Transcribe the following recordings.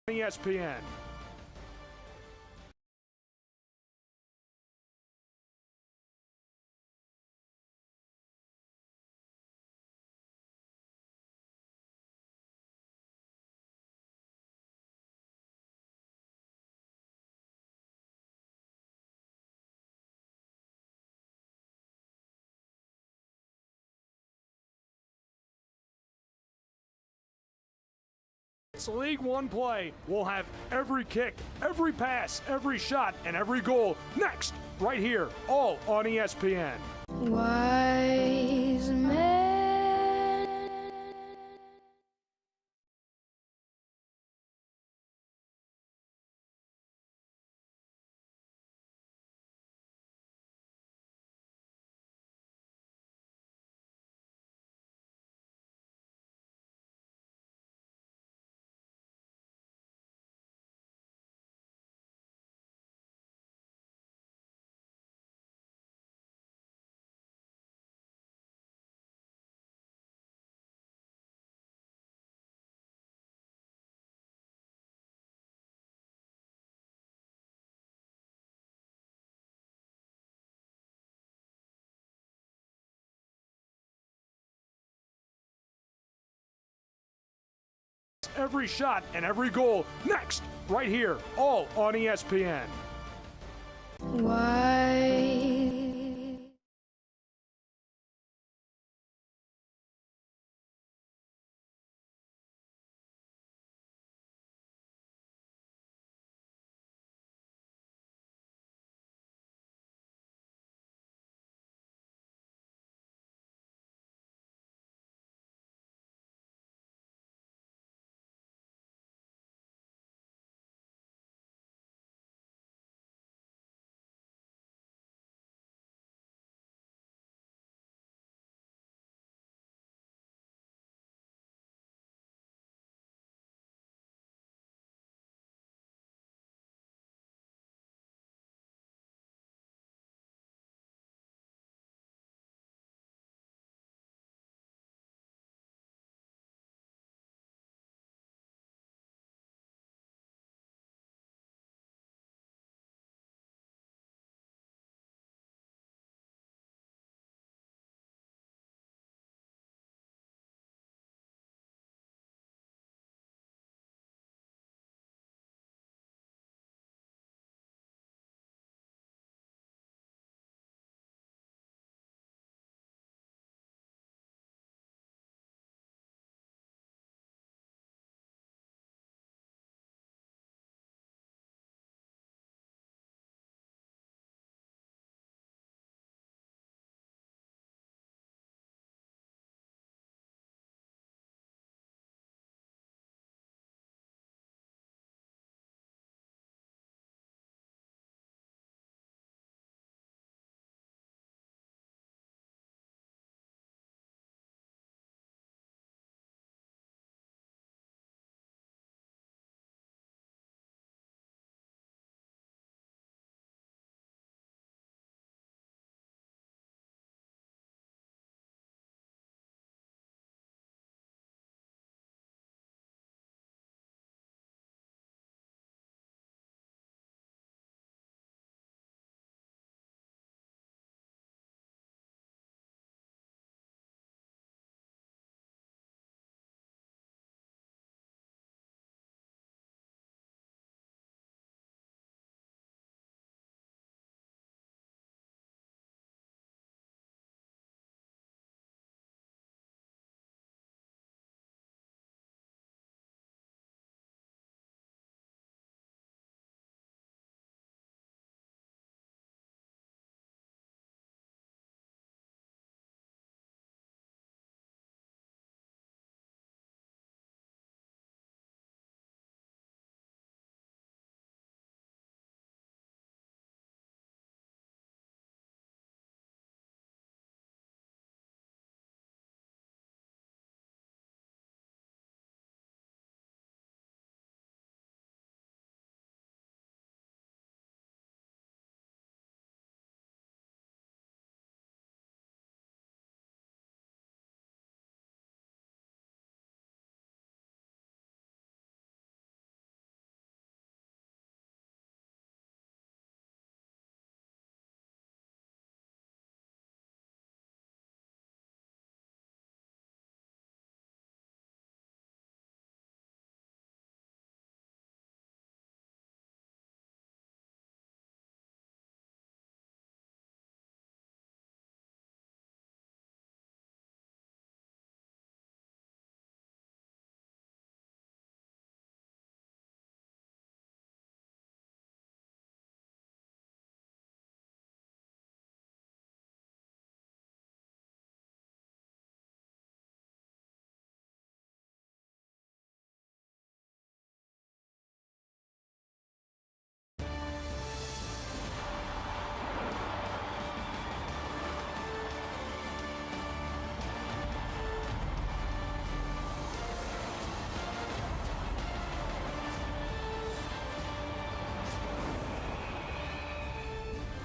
ESPN. It's League One play. We'll have every kick, every pass, every shot, and every goal next, right here, all on ESPN. Wise men. Every shot and every goal next, right here, all on ESPN. Wise.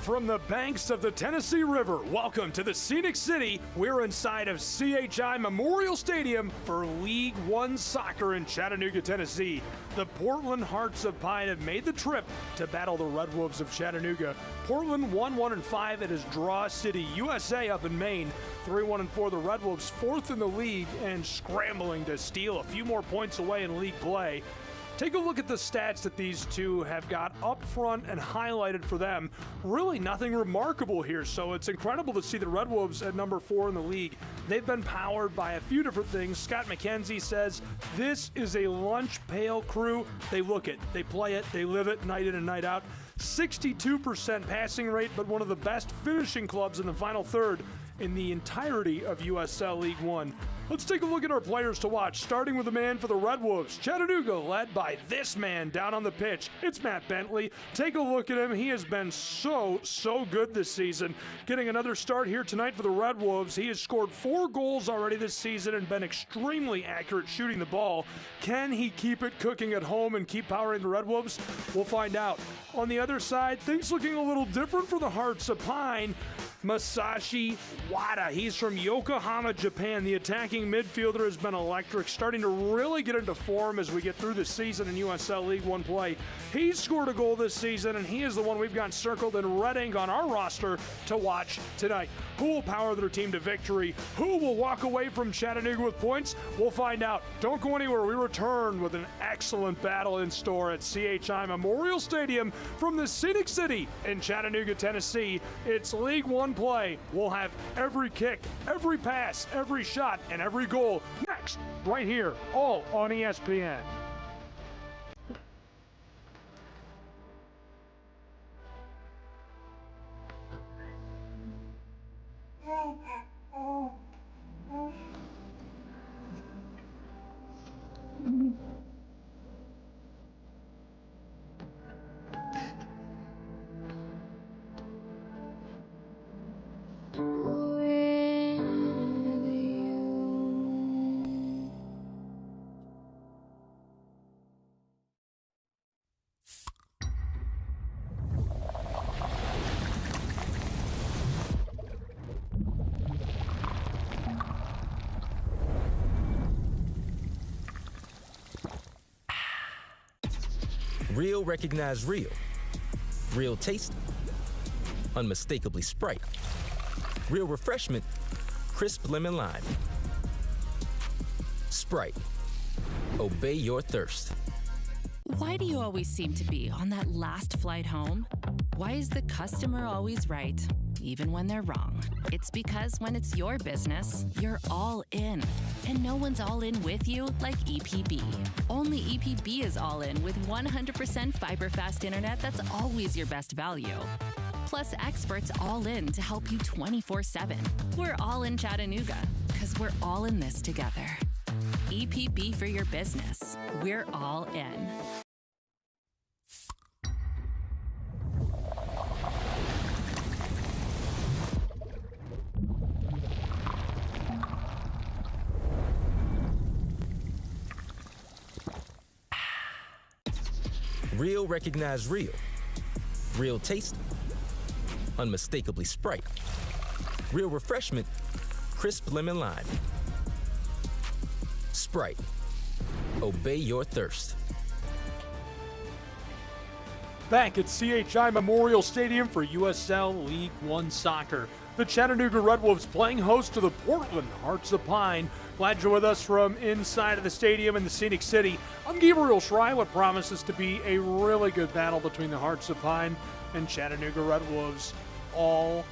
From the banks of the Tennessee River, welcome to the Scenic City. We're inside of CHI Memorial Stadium for League One soccer in Chattanooga, Tennessee. The Portland Hearts of Pine have made the trip to battle the Red Wolves of Chattanooga. Portland 1-1-5 at his draw city, USA, up in Maine. 3-1-4, the Red Wolves fourth in the league and scrambling to steal a few more points away in league play. Take a look at the stats that these two have got up front and highlighted for them. Really nothing remarkable here, so it's incredible to see the Red Wolves at number 4 in the league. They've been powered by a few different things. Scott McKenzie says this is a lunch pail crew. They look it, they play it, they live it night in and night out. 62% passing rate, but one of the best finishing clubs in the final third in the entirety of USL League One. Let's take a look at our players to watch, starting with the man for the Red Wolves, Chattanooga, led by this man down on the pitch. It's Matt Bentley. Take a look at him. He has been so good this season. Getting another start here tonight for the Red Wolves. He has scored 4 goals already this season and been extremely accurate shooting the ball. Can he keep it cooking at home and keep powering the Red Wolves? We'll find out. On the other side, things looking a little different for the Hearts of Pine. Masashi Wada. He's from Yokohama, Japan. The attacking midfielder has been electric, starting to really get into form as we get through the season in USL League One play. He's scored a goal this season, and he is the one we've got circled in red ink on our roster to watch tonight. Who will power their team to victory? Who will walk away from Chattanooga with points? We'll find out. Don't go anywhere. We return with an excellent battle in store at CHI Memorial Stadium from the Scenic City in Chattanooga, Tennessee. It's League One play. We'll have every kick, every pass, every shot, and every goal next, right here, all on ESPN. Real recognize real. Real taste, unmistakably Sprite. Real refreshment, crisp lemon lime. Sprite, obey your thirst. Why do you always seem to be on that last flight home? Why is the customer always right, even when they're wrong? It's because when it's your business, you're all in. And no one's all in with you like EPB. Only EPB is all in with 100% fiber fast internet that's always your best value. Plus experts all in to help you 24/7. We're all in Chattanooga because we're all in this together. EPB for your business. We're all in. Real recognize real. Real taste, unmistakably Sprite. Real refreshment, crisp lemon lime. Sprite, obey your thirst. Back at CHI Memorial Stadium for USL League One soccer. The Chattanooga Red Wolves playing host to the Portland Hearts of Pine. Glad you're with us from inside of the stadium in the Scenic City. I'm Gabriel Schrei. What promises to be a really good battle between the Hearts of Pine and Chattanooga Red Wolves, all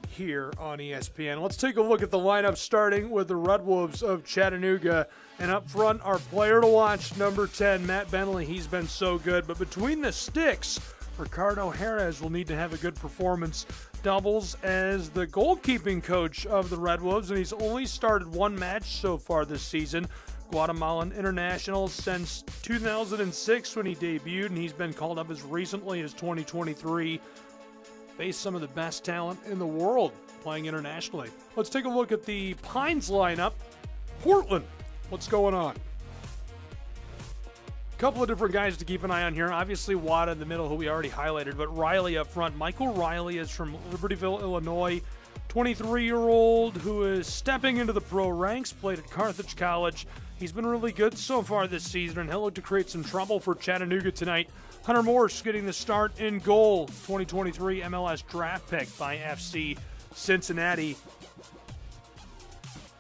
here on ESPN. Let's take a look at the lineup, starting with the Red Wolves of Chattanooga. And up front, our player to watch, number 10, Matt Bentley. He's been so good. But between the sticks, Ricardo Jerez will need to have a good performance. Doubles as the goalkeeping coach of the Red Wolves, and he's only started one match so far this season. Guatemalan international since 2006 when he debuted, and he's been called up as recently as 2023. Faced some of the best talent in the world playing internationally. Let's take a look at the Pines lineup. Portland, what's going on? couple of different guys to keep an eye on here. Obviously, Wada in the middle, who we already highlighted, but Riley up front. Michael Riley is from Libertyville, Illinois, 23-year-old who is stepping into the pro ranks, played at Carthage College. He's been really good so far this season, and he'll look to create some trouble for Chattanooga tonight. Hunter Morse getting the start in goal, 2023 MLS draft pick by FC Cincinnati.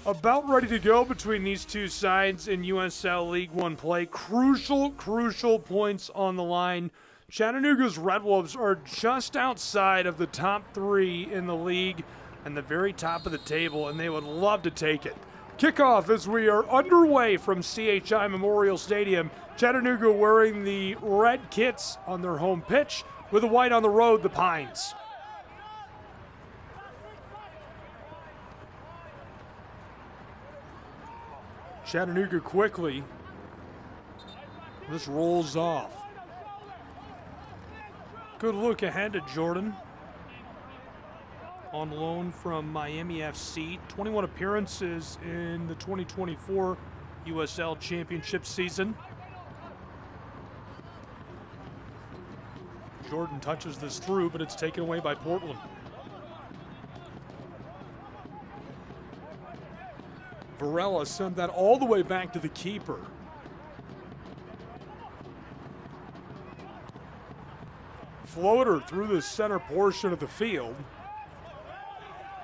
About ready to go between these two sides in USL League One play. Crucial points on the line. Chattanooga's Red Wolves are just outside of the top 3 in the league and the very top of the table, and they would love to take it. Kickoff as we are underway from CHI Memorial Stadium. Chattanooga wearing the red kits on their home pitch with the white on the road, the Pines. Chattanooga quickly. This rolls off. Good look ahead to Jordan. On loan from Miami FC. 21 appearances in the 2024 USL Championship season. Jordan touches this through, but it's taken away by Portland. Varela sent that all the way back to the keeper. Floater through the center portion of the field.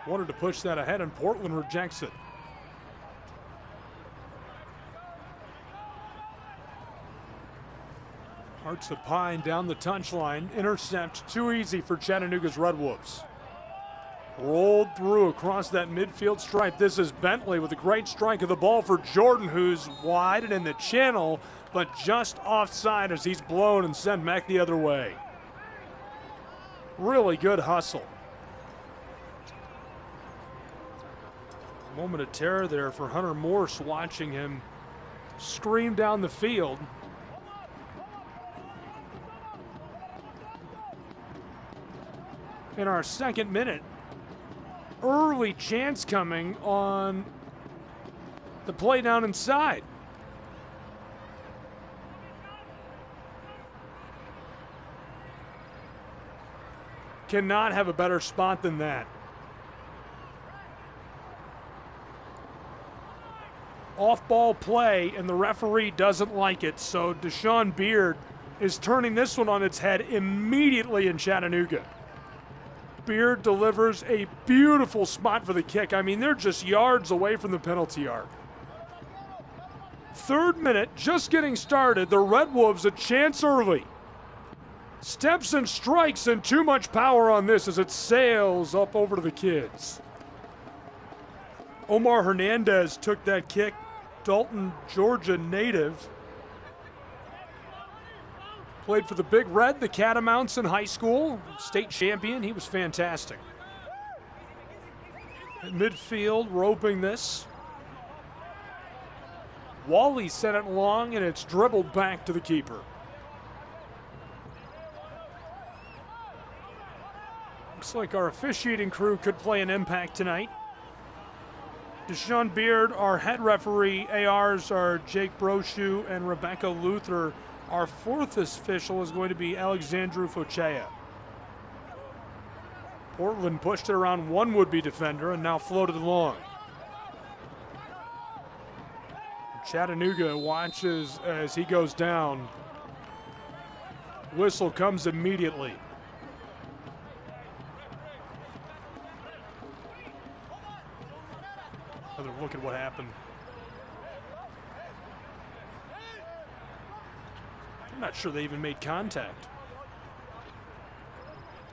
Wanted to push that ahead, and Portland rejects it. Hearts of Pine down the touchline. Intercept too easy for Chattanooga's Red Wolves. Rolled through across that midfield stripe. This is Bentley with a great strike of the ball for Jordan, who's wide and in the channel, but just offside as he's blown and sent back the other way. Really good hustle. Moment of terror there for Hunter Morse, watching him scream down the field. In our second minute, early chance coming on the play down inside. Cannot have a better spot than that. Off-ball play, and the referee doesn't like it, so Deshaun Beard is turning this one on its head immediately in Chattanooga. Beard delivers a beautiful spot for the kick. I mean, they're just yards away from the penalty arc. Third minute, just getting started. The Red Wolves a chance early. Steps and strikes, and too much power on this as it sails up over to the kids. Omar Hernandez took that kick. Dalton, Georgia native. Played for the Big Red, the Catamounts in high school. State champion, he was fantastic. At midfield, roping this. Wally sent it long, and it's dribbled back to the keeper. Looks like our officiating crew could play an impact tonight. Deshaun Beard, our head referee. ARs are Jake Brochu and Rebecca Luther. Our fourth official is going to be Alexandru Fochea. Portland pushed it around one would-be defender and now floated along. Chattanooga watches as he goes down. Whistle comes immediately. Another look at what happened. I'm not sure they even made contact.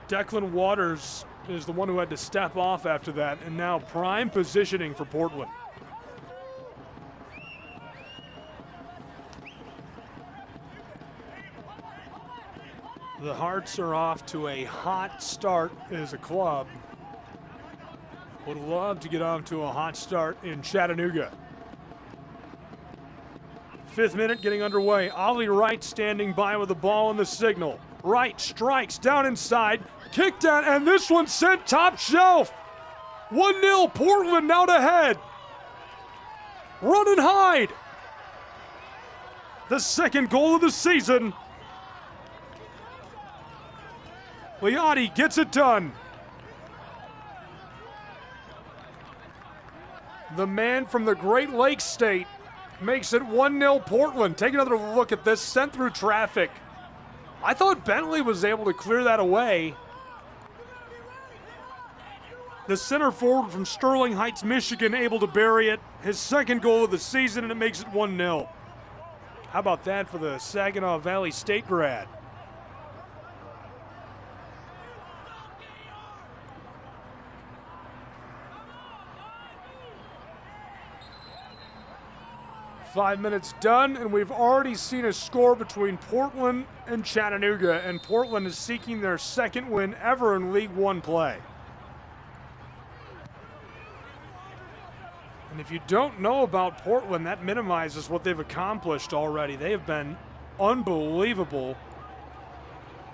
Declan Waters is the one who had to step off after that, and now prime positioning for Portland. The Hearts are off to a hot start as a club. Would love to get off to a hot start in Chattanooga. Fifth minute getting underway. Ollie Wright standing by with the ball and the signal. Wright strikes down inside, kicked down, and this one sent top shelf. 1-0 Portland out ahead. Run and hide. the second goal of the season. Leotti gets it done. The man from the Great Lakes State makes it 1-0 Portland. Take another look at this, sent through traffic. I thought Bentley was able to clear that away. The center forward from Sterling Heights, Michigan, able to bury it. His second goal of the season, and it makes it 1-0. How about that for the Saginaw Valley State grad? Five minutes done, and we've already seen a score between Portland and Chattanooga, and Portland is seeking their second win ever in League One play. And if you don't know about Portland, that minimizes what they've accomplished already. They have been unbelievable.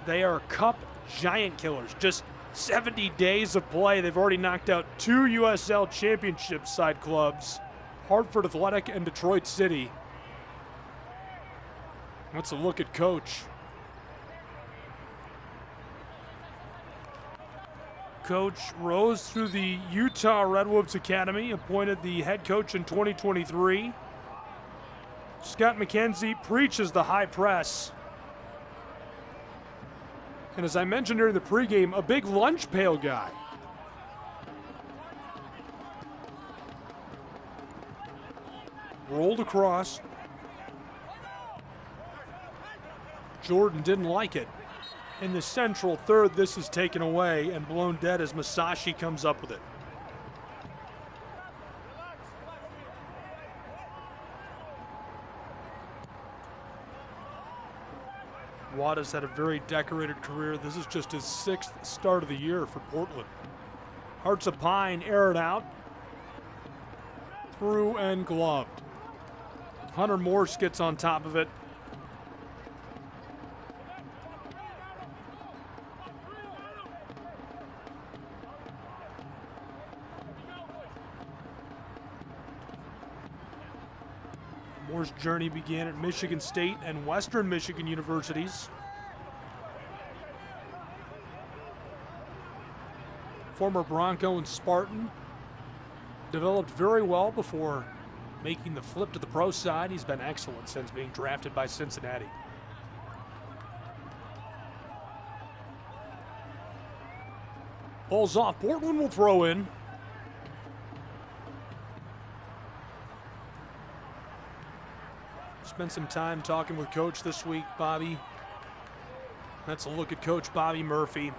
They are Cup giant killers. Just 70 days of play, they've already knocked out 2 USL Championship side clubs, Hartford Athletic and Detroit City. Let's a look at coach. Coach rose through the Utah Red Wolves Academy, appointed the head coach in 2023. Scott McKenzie preaches the high press. And as I mentioned during the pregame, a big lunch pail guy. Rolled across. Jordan didn't like it. In the central third, this is taken away and blown dead as Masashi comes up with it. Wada's had a very decorated career. This is just his 6th start of the year for Portland. Hearts of Pine aired out. Through and gloved. Hunter Morse gets on top of it. Moore's journey began at Michigan State and Western Michigan universities. Former Bronco and Spartan. Developed very well before making the flip to the pro side. He's been excellent since being drafted by Cincinnati. Ball's off. Portland will throw in. Spent some time talking with Coach this week, Bobby. That's a look at Coach Bobby Murphy.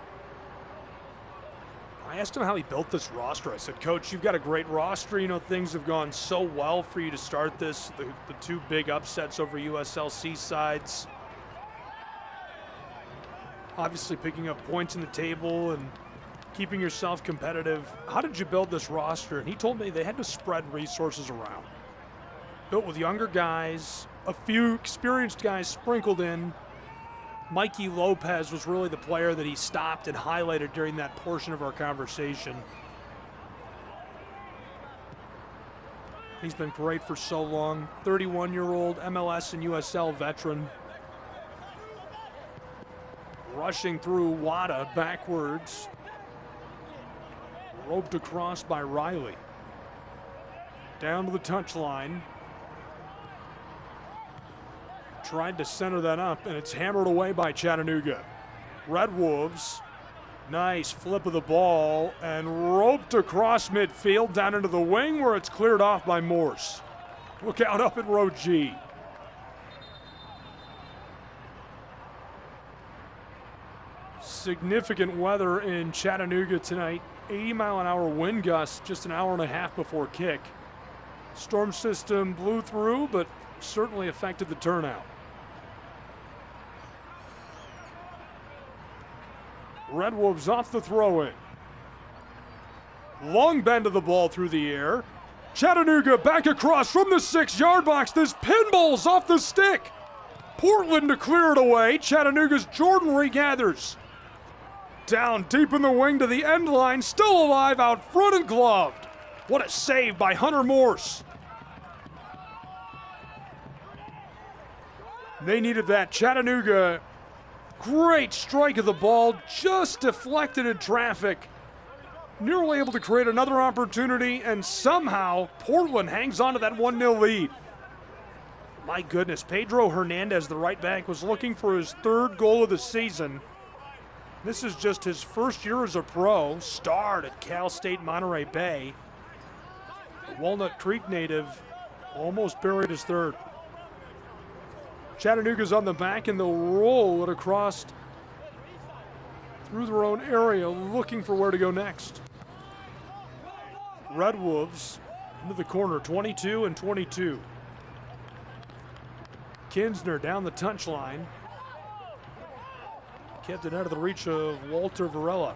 I asked him how he built this roster. I said, Coach, you've got a great roster. You know, things have gone so well for you to start this. The 2 big upsets over USL Seasides. Obviously picking up points in the table and keeping yourself competitive. How did you build this roster? And he told me they had to spread resources around. Built with younger guys, a few experienced guys sprinkled in. Mikey Lopez was really the player that he stopped and highlighted during that portion of our conversation. He's been great for so long. 31-year-old MLS and USL veteran. Rushing through Wada backwards. Roped across by Riley. Down to the touchline. Tried to center that up, and it's hammered away by Chattanooga. Red Wolves, nice flip of the ball, and roped across midfield down into the wing where it's cleared off by Morse. Look out up at row G. Significant weather in Chattanooga tonight. 80-mile-an-hour wind gusts just an hour and a half before kick. Storm system blew through, but certainly affected the turnout. Red Wolves off the throw-in. Long bend of the ball through the air. Chattanooga back across from the 6-yard box. This pinball's off the stick. Portland to clear it away. Chattanooga's Jordan regathers. Down deep in the wing to the end line. Still alive out front and gloved. What a save by Hunter Morse. They needed that. Chattanooga, great strike of the ball, just deflected in traffic. Nearly able to create another opportunity, and somehow Portland hangs on to that 1-0 lead. My goodness, Pedro Hernandez, the right back, was looking for his third goal of the season. This is just his first year as a pro, starred at Cal State Monterey Bay. The Walnut Creek native almost buried his third. Chattanooga's on the back and they'll roll it across through their own area, looking for where to go next. Red Wolves into the corner, 22 and 22. Kinsner down the touchline. Kept it out of the reach of Walter Varela.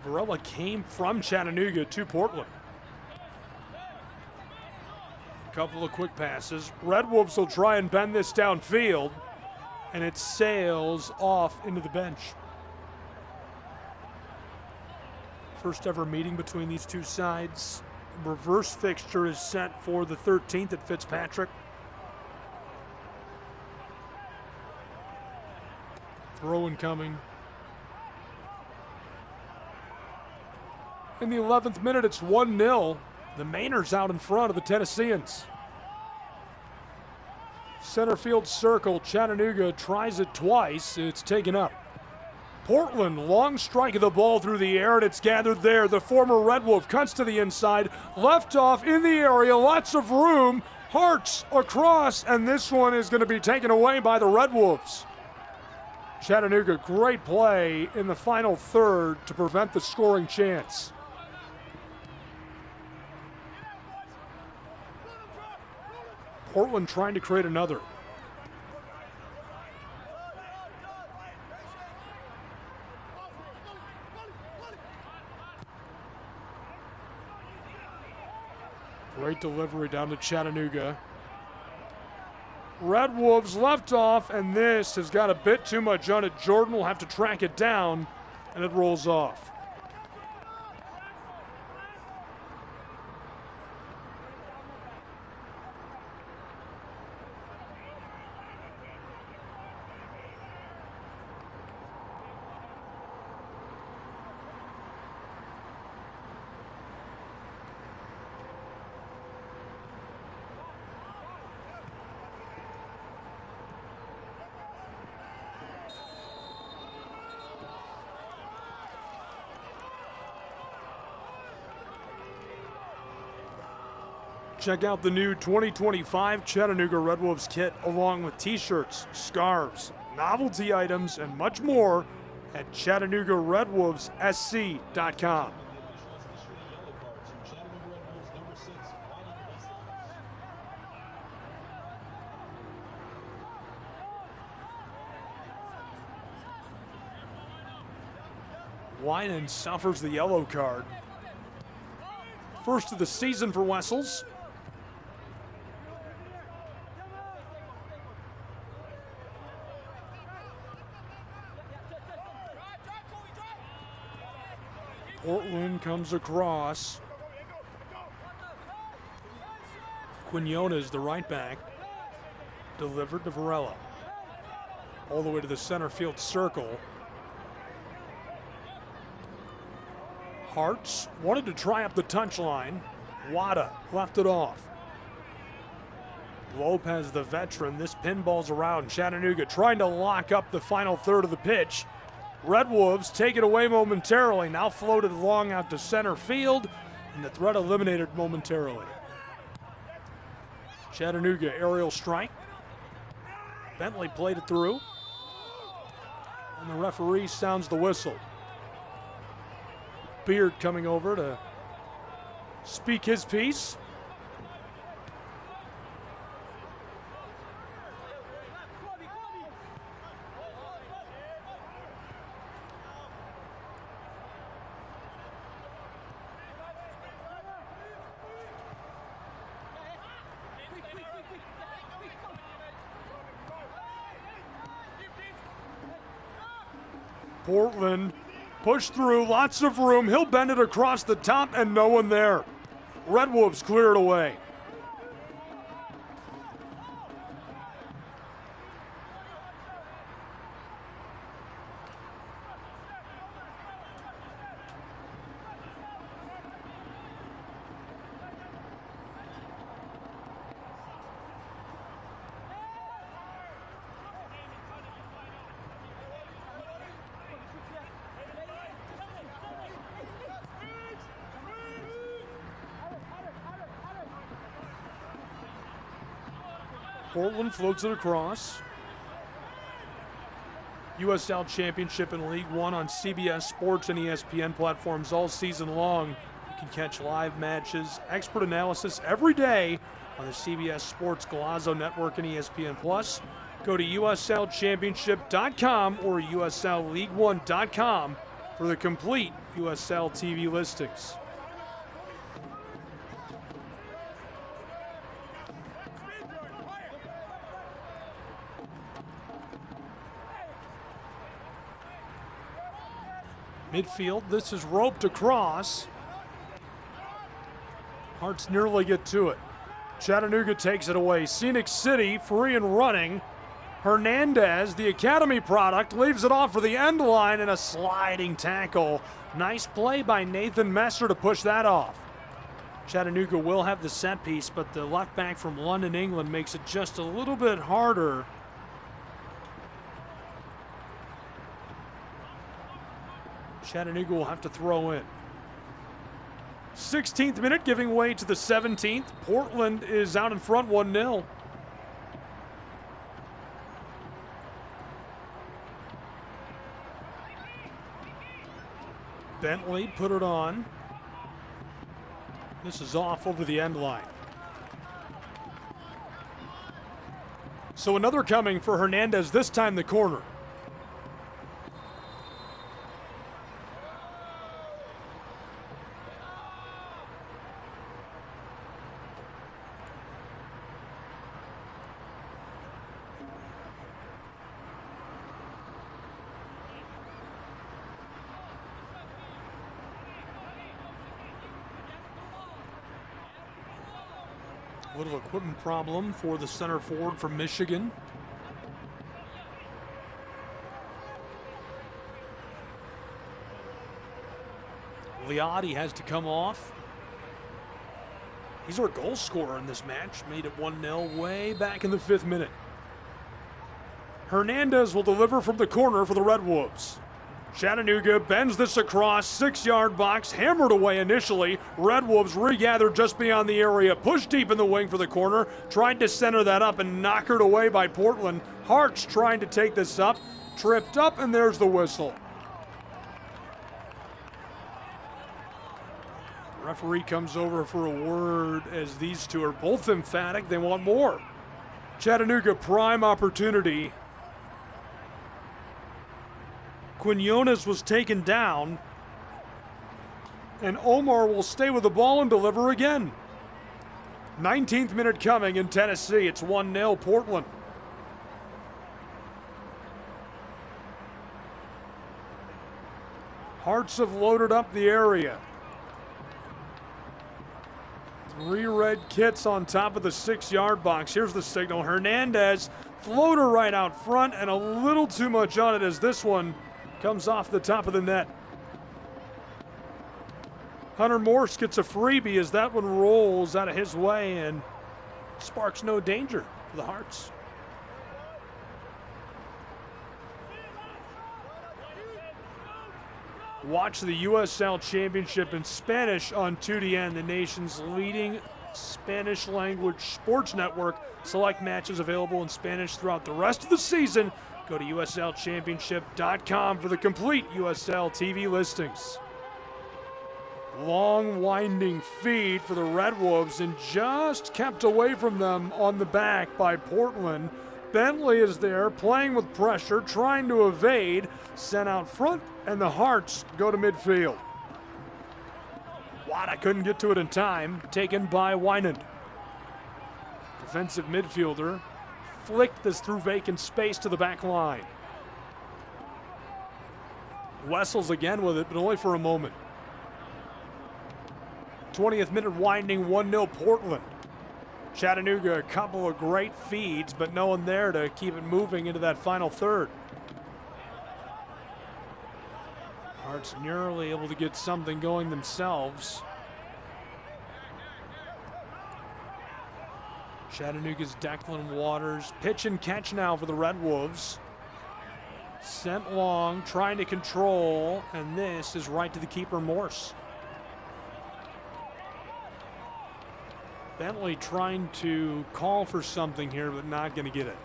Varela came from Chattanooga to Portland. Couple of quick passes. Red Wolves will try and bend this downfield, and it sails off into the bench. First ever meeting between these two sides. Reverse fixture is set for the 13th at Fitzpatrick. Throw incoming. In the 11th minute, it's 1-0. The Mainers out in front of the Tennesseans. Center field circle, Chattanooga tries it twice. It's taken up. Portland, long strike of the ball through the air, and it's gathered there. The former Red Wolf cuts to the inside, left off in the area, lots of room. Hartz across, and this one is going to be taken away by the Red Wolves. Chattanooga, great play in the final third to prevent the scoring chance. Portland trying to create another. Great delivery down to Chattanooga. Red Wolves left off, and this has got a bit too much on it. Jordan will have to track it down, and it rolls off. Check out the new 2025 Chattanooga Red Wolves kit along with t-shirts, scarves, novelty items, and much more at ChattanoogaRedWolvesSC.com. Winan suffers the yellow card. First of the season for Wessels. Portland comes across. Quinones, the right back, delivered to Varela. All the way to the center field circle. Hartz wanted to try up the touchline. Wada left it off. Lopez, the veteran, this pinball's around. Chattanooga trying to lock up the final third of the pitch. Red Wolves take it away momentarily, now floated long out to center field, and the threat eliminated momentarily. Chattanooga aerial strike. Bentley played it through, and the referee sounds the whistle. Beard coming over to speak his piece. Portland push through, lots of room. He'll bend it across the top and no one there. Red Wolves clear it away. Portland floats it across. USL Championship and League One on CBS Sports and ESPN platforms all season long. You can catch live matches, expert analysis every day on the CBS Sports Golazo Network and ESPN Plus. Go to USLChampionship.com or USLLeague1.com for the complete USL TV listings. Midfield, this is roped across. Hearts nearly get to it. Chattanooga takes it away. Scenic City free and running. Hernandez, the Academy product, leaves it off for the end line and a sliding tackle. Nice play by Nathan Messer to push that off. Chattanooga will have the set piece, but the left back from London, England makes it just a little bit harder. Chattanooga will have to throw in. 16th minute, giving way to the 17th. Portland is out in front 1-0. Bentley put it on. This is off over the end line. So another coming for Hernandez, this time the corner. Little equipment problem for the center forward from Michigan. Liotti has to come off. He's our goal scorer in this match. Made it 1-0 way back in the 5th minute. Hernandez will deliver from the corner for the Red Wolves. Chattanooga bends this across, 6-yard box, hammered away initially. Red Wolves regather just beyond the area, push deep in the wing for the corner, tried to center that up and knockered away by Portland. Hart's trying to take this up, tripped up, and there's the whistle. Referee comes over for a word as these two are both emphatic. They want more. Chattanooga prime opportunity. Quinones was taken down, and Omar will stay with the ball and deliver again. 19th minute coming in Tennessee. It's 1-0 Portland. Hearts have loaded up the area. 3 red kits on top of the 6-yard box. Here's the signal. Hernandez, floater right out front, and a little too much on it as this one comes off the top of the net. Hunter Morse gets a freebie as that one rolls out of his way and sparks no danger for the Hearts. Watch the USL Championship in Spanish on 2DN, the nation's leading Spanish language sports network. Select matches available in Spanish throughout the rest of the season. Go to USLChampionship.com for the complete USL TV listings. Long winding feed for the Red Wolves and just kept away from them on the back by Portland. Bentley is there playing with pressure, trying to evade, sent out front, and the Hearts go to midfield. Wada couldn't get to it in time, taken by Wynand. Defensive midfielder flicked this through vacant space to the back line. Wessels again with it, but only for a moment. 20th minute winding, 1-0 Portland. Chattanooga, a couple of great feeds, but no one there to keep it moving into that final third. Hearts nearly able to get something going themselves. Chattanooga's Declan Waters. Pitch and catch now for the Red Wolves. Sent long, trying to control, and this is right to the keeper, Morse. Bentley trying to call for something here, but not going to get it.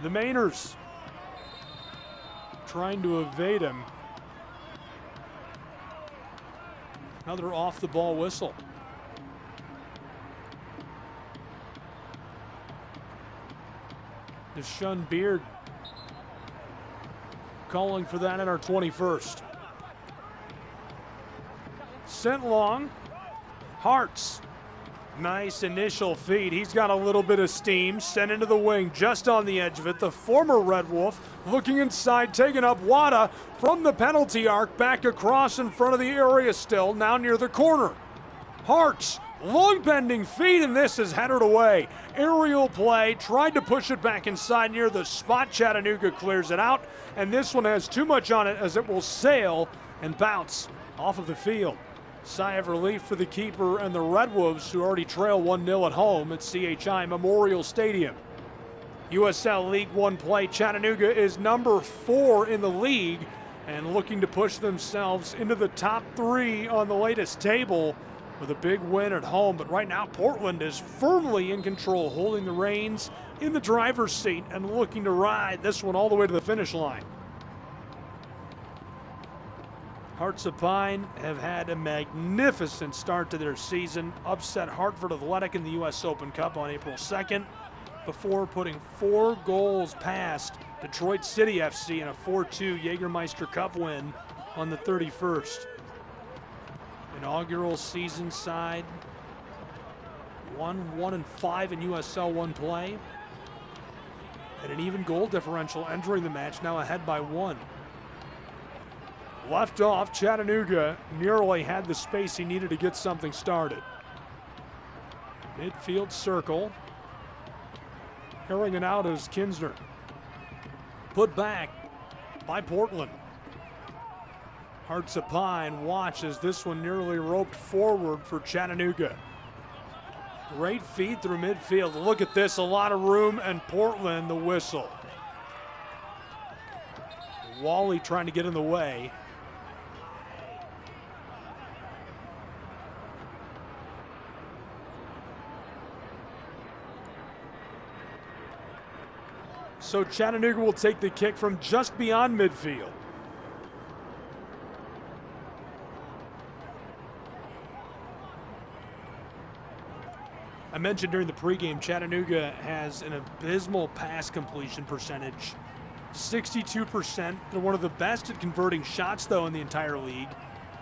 The Mainers trying to evade him. Another off the ball whistle. Deshaun Beard calling for that in our 21st. Sent long. Hartz. Nice initial feed. He's got a little bit of steam. Sent into the wing just on the edge of it. The former Red Wolf looking inside, taking up Wada from the penalty arc. Back across in front of the area still. Now near the corner. Hartz. Long bending feed, and this is headed away. Aerial play. Tried to push it back inside near the spot. Chattanooga clears it out. And this one has too much on it as it will sail and bounce off of the field. Sigh of relief for the keeper and the Red Wolves, who already trail 1-0 at home at CHI Memorial Stadium. USL League One play. Chattanooga is number 4 in the league and looking to push themselves into the top 3 on the latest table with a big win at home. But right now, Portland is firmly in control, holding the reins in the driver's seat and looking to ride this one all the way to the finish line. Hearts of Pine have had a magnificent start to their season. Upset Hartford Athletic in the U.S. Open Cup on April 2nd before putting 4 goals past Detroit City FC in a 4-2 Jägermeister Cup win on the 31st. Inaugural season side, 1-1-5 in USL 1 play. And an even goal differential entering the match, now ahead by 1. Left off, Chattanooga nearly had the space he needed to get something started. Midfield circle. Carrying it out is Kinsner. Put back by Portland. Hearts of Pine watch as this one nearly roped forward for Chattanooga. Great feed through midfield. Look at this, a lot of room, and Portland the whistle. Wally trying to get in the way. So Chattanooga will take the kick from just beyond midfield. I mentioned during the pregame, Chattanooga has an abysmal pass completion percentage. 62%. They're one of the best at converting shots, though, in the entire league.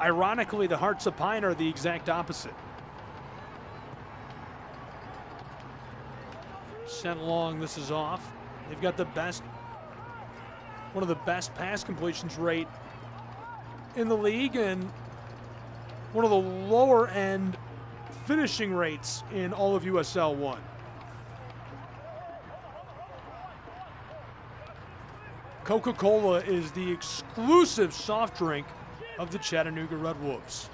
Ironically, the Hearts of Pine are the exact opposite. Sent long, this is off. They've got the best, one of the best pass completions rate in the league and one of the lower end finishing rates in all of USL 1. Coca-Cola is the exclusive soft drink of the Chattanooga Red Wolves.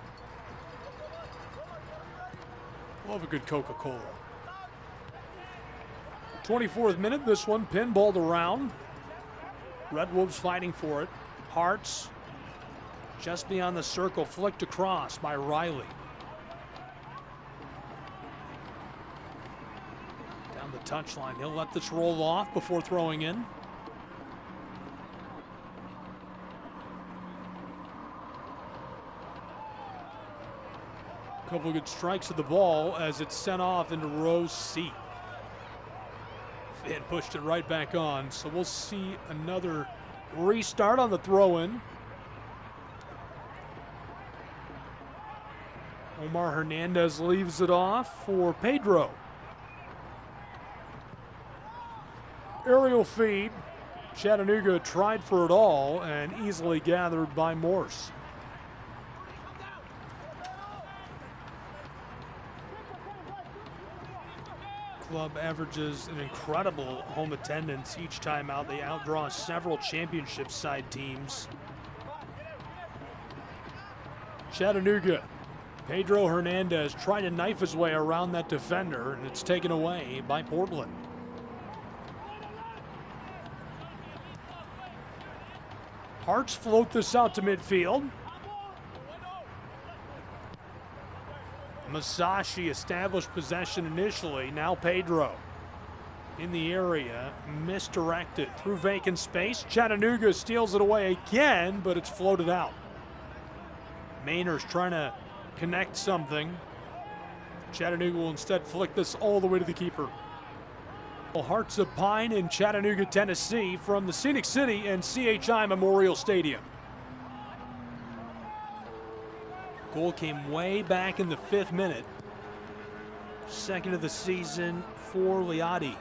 Love a good Coca-Cola. 24th minute, this one pinballed around. Red Wolves fighting for it. Hearts just beyond the circle, flicked across by Riley. Down the touchline, he'll let this roll off before throwing in. Couple of good strikes at the ball as it's sent off into Rowe's seat. And pushed it right back on, so we'll see another restart on the throw-in. Omar Hernandez leaves it off for Pedro. Aerial feed. Chattanooga tried for it all and easily gathered by Morse. Club averages an incredible home attendance each time out. They outdraw several championship side teams. Chattanooga, Pedro Hernandez trying to knife his way around that defender, and it's taken away by Portland. Hearts float this out to midfield. Masashi established possession initially. Now Pedro in the area, misdirected through vacant space. Chattanooga steals it away again, but it's floated out. Mainer's trying to connect something. Chattanooga will instead flick this all the way to the keeper. Hearts of Pine in Chattanooga, Tennessee, from the Scenic City and CHI Memorial Stadium. Goal came way back in the 5th minute. Second of the season for Liati.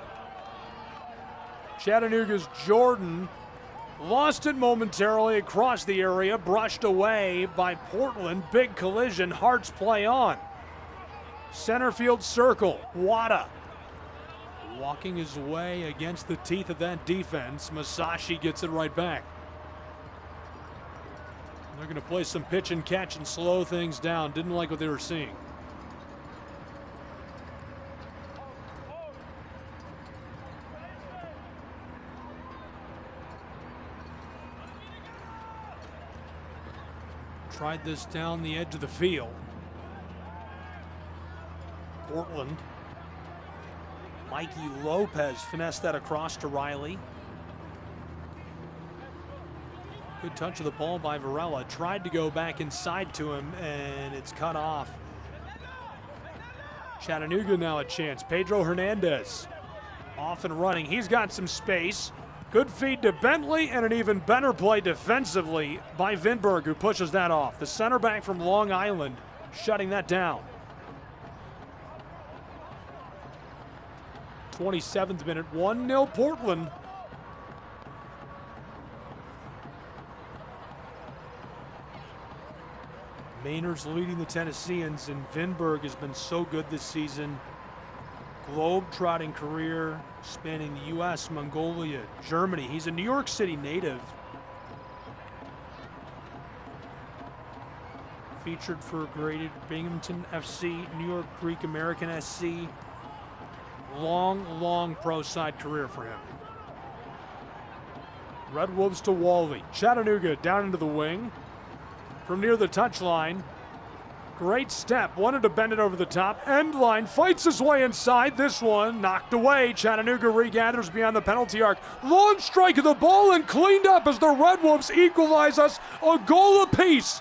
Chattanooga's Jordan lost it momentarily across the area, brushed away by Portland. Big collision, Hearts play on. Center field circle, Wada walking his way against the teeth of that defense. Masashi gets it right back. They're going to play some pitch and catch and slow things down. Didn't like what they were seeing. Tried this down the edge of the field. Portland. Mikey Lopez finessed that across to Riley. Good touch of the ball by Varela. Tried to go back inside to him, and it's cut off. Chattanooga now a chance. Pedro Hernandez off and running. He's got some space. Good feed to Bentley, and an even better play defensively by Vinberg, who pushes that off. The center back from Long Island shutting that down. 27th minute, 1-0 Portland. Mainer's leading the Tennesseans, and Vinberg has been so good this season. Globe-trotting career spanning the U.S., Mongolia, Germany. He's a New York City native. Featured for graded Binghamton FC, New York Greek American SC. Long pro side career for him. Red Wolves to Wally. Chattanooga down into the wing. From near the touchline. Great step. Wanted to bend it over the top. End line. Fights his way inside. This one knocked away. Chattanooga regathers beyond the penalty arc. Long strike of the ball and cleaned up as the Red Wolves equalize us a goal apiece.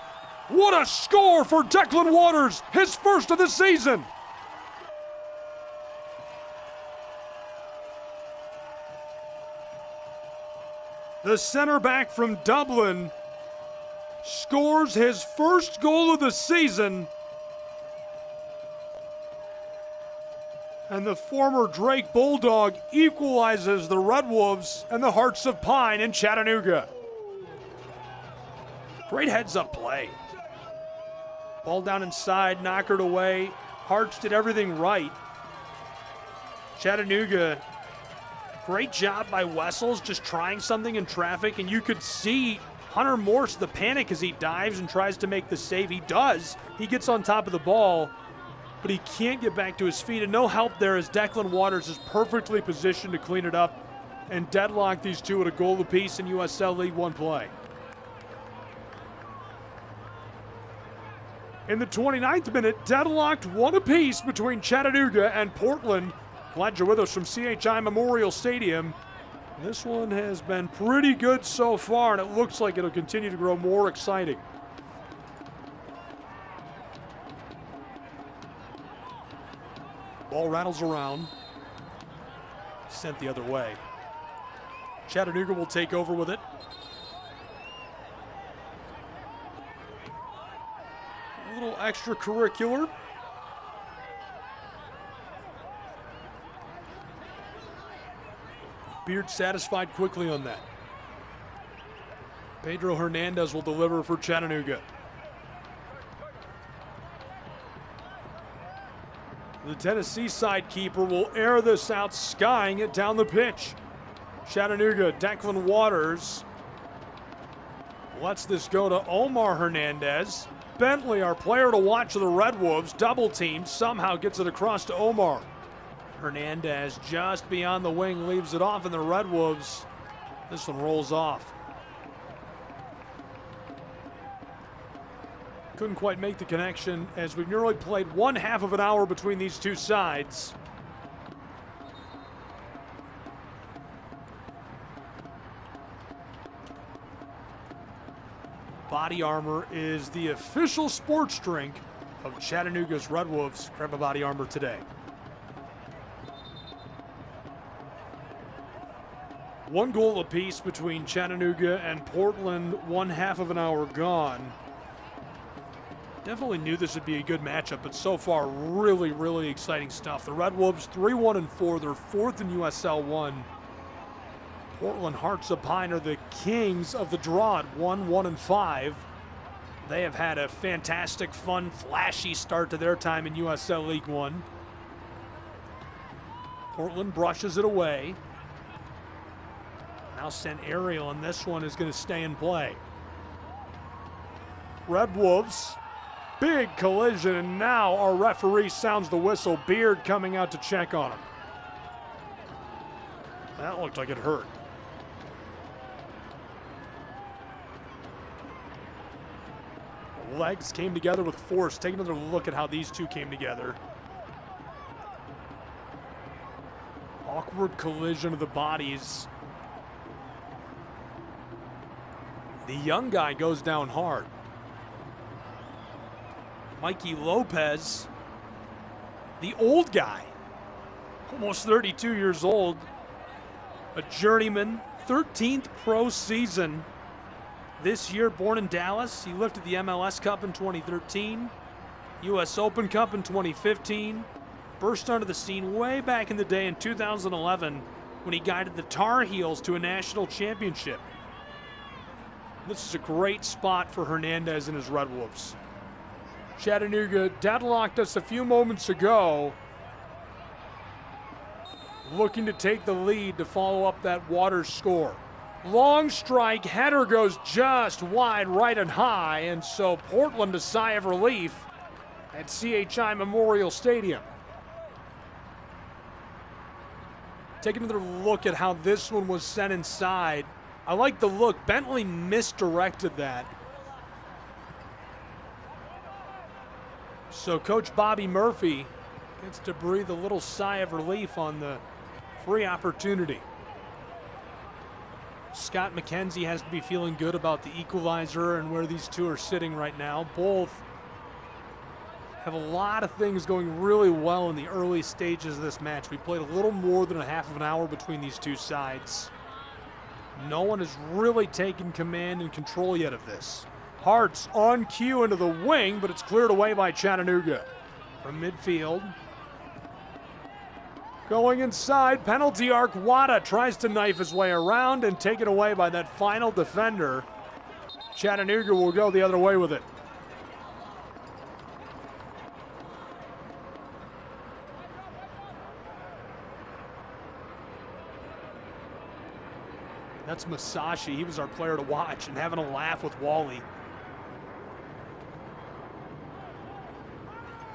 What a score for Declan Waters. His first of the season. The center back from Dublin scores his first goal of the season. And the former Drake Bulldog equalizes the Red Wolves and the Hearts of Pine in Chattanooga. Great heads-up play. Ball down inside, knockered away. Hearts did everything right. Chattanooga, great job by Wessels, just trying something in traffic, and you could see Hunter Morse, the panic as he dives and tries to make the save. He does. He gets on top of the ball, but he can't get back to his feet, and no help there as Declan Waters is perfectly positioned to clean it up and deadlock these two at a goal apiece in USL League One play. In the 29th minute, deadlocked one apiece between Chattanooga and Portland. Glad you're with us from CHI Memorial Stadium. This one has been pretty good so far, and it looks like it'll continue to grow more exciting. Ball rattles around. Sent the other way. Chattanooga will take over with it. A little extracurricular. Beard satisfied quickly on that. Pedro Hernandez will deliver for Chattanooga. The Tennessee side keeper will air this out, skying it down the pitch. Chattanooga, Declan Waters lets this go to Omar Hernandez. Bentley, our player to watch of the Red Wolves, double teamed, somehow gets it across to Omar. Hernandez just beyond the wing leaves it off, and the Red Wolves, this one rolls off. Couldn't quite make the connection as we've nearly played one half of an hour between these two sides. Body Armor is the official sports drink of Chattanooga's Red Wolves. Grab a Body Armor today. One goal apiece between Chattanooga and Portland, one half of an hour gone. Definitely knew this would be a good matchup, but so far, really, really exciting stuff. The Red Wolves 3-1-4, they're fourth in USL 1. Portland Hearts of Pine are the kings of the draw at 1-1-5. They have had a fantastic, fun, flashy start to their time in USL League One. Portland brushes it away. Now sent aerial, and this one is going to stay in play. Red Wolves, big collision, and now our referee sounds the whistle. Beard coming out to check on him. That looked like it hurt. Legs came together with force. Take another look at how these two came together. Awkward collision of the bodies. The young guy goes down hard. Mikey Lopez, the old guy, almost 32 years old, a journeyman, 13th pro season this year, born in Dallas. He lifted the MLS Cup in 2013, US Open Cup in 2015, burst onto the scene way back in the day in 2011 when he guided the Tar Heels to a national championship. This is a great spot for Hernandez and his Red Wolves. Chattanooga deadlocked us a few moments ago, looking to take the lead to follow up that Waters score. Long strike, header goes just wide, right and high, and so Portland a sigh of relief at CHI Memorial Stadium. Take another look at how this one was sent inside. I like the look. Bentley misdirected that. So Coach Bobby Murphy gets to breathe a little sigh of relief on the free opportunity. Scott McKenzie has to be feeling good about the equalizer and where these two are sitting right now. Both have a lot of things going really well in the early stages of this match. We played a little more than a half of an hour between these two sides. No one has really taken command and control yet of this. Hearts on cue into the wing, but it's cleared away by Chattanooga. From midfield. Going inside, penalty arc, Wada tries to knife his way around and take it away by that final defender. Chattanooga will go the other way with it. That's Masashi. He was our player to watch and having a laugh with Wally.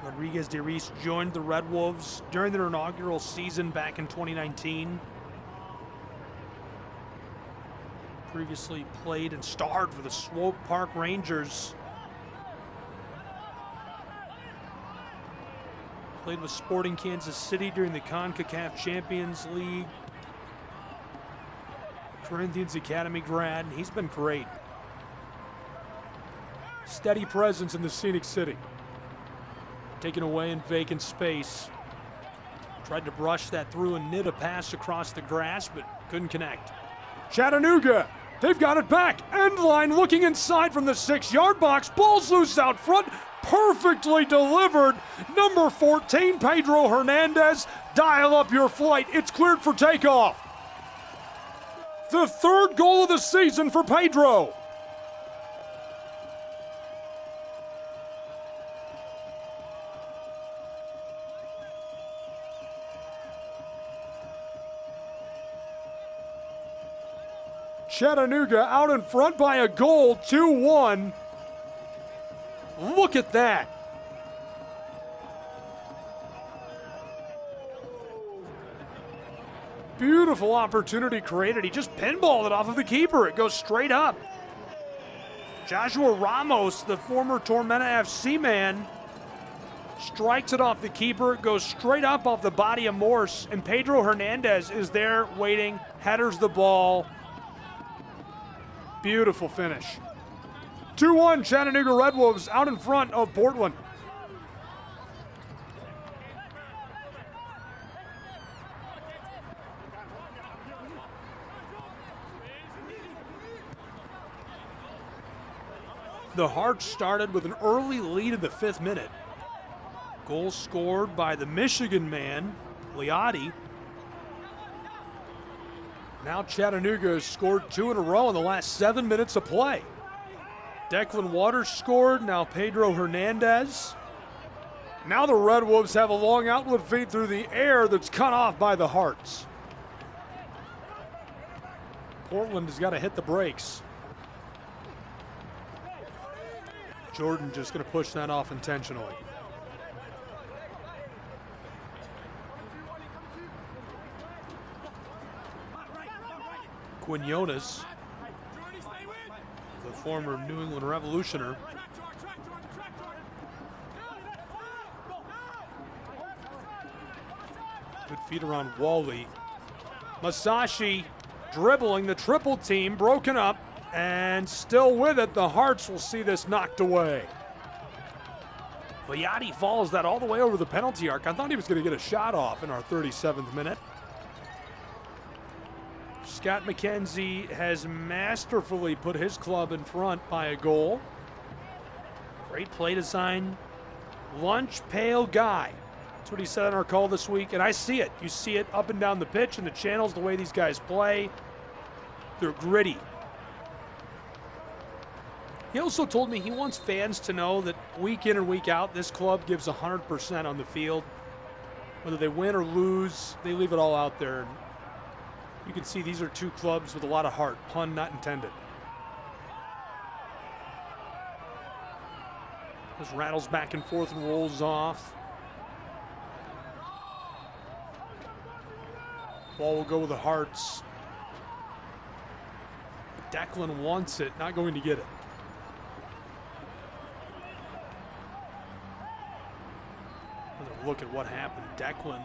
Rodriguez de Reese joined the Red Wolves during their inaugural season back in 2019. Previously played and starred for the Swope Park Rangers. Played with Sporting Kansas City during the CONCACAF Champions League. Corinthians Academy grad, and he's been great. Steady presence in the Scenic City. Taken away in vacant space. Tried to brush that through and knit a pass across the grass, but couldn't connect. Chattanooga, they've got it back. End line looking inside from the 6-yard box. Ball's loose out front. Perfectly delivered. Number 14, Pedro Hernandez. Dial up your flight. It's cleared for takeoff. The third goal of the season for Pedro. Chattanooga out in front by a goal, 2-1. Look at that. Beautiful opportunity created. He just pinballed it off of the keeper. It goes straight up. Joshua Ramos, the former Tormenta FC man, strikes it off the keeper, goes straight up off the body of Morse, and Pedro Hernandez is there waiting, headers the ball. Beautiful finish. 2-1 Chattanooga Red Wolves out in front of Portland. The Hearts started with an early lead in the 5th minute. Goal scored by the Michigan man, Liotti. Now Chattanooga has scored 2 in a row in the last 7 minutes of play. Declan Waters scored, now Pedro Hernandez. Now the Red Wolves have a long outlet feed through the air that's cut off by the Hearts. Portland has got to hit the brakes. Jordan just going to push that off intentionally. Quinones, the former New England Revolutioner. Good feet around Wally. Masashi dribbling, the triple team broken up. And still with it, the Hearts will see this knocked away. Liotti follows that all the way over the penalty arc. I thought he was going to get a shot off in our 37th minute. Scott McKenzie has masterfully put his club in front by a goal. Great play design. Lunch pail guy. That's what he said on our call this week, and I see it. You see it up and down the pitch and the channels, the way these guys play. They're gritty. He also told me he wants fans to know that week in and week out, this club gives 100% on the field. Whether they win or lose, they leave it all out there. You can see these are two clubs with a lot of heart, pun not intended. This rattles back and forth and rolls off. Ball will go with the Hearts. Declan wants it, not going to get it. Another look at what happened. Declan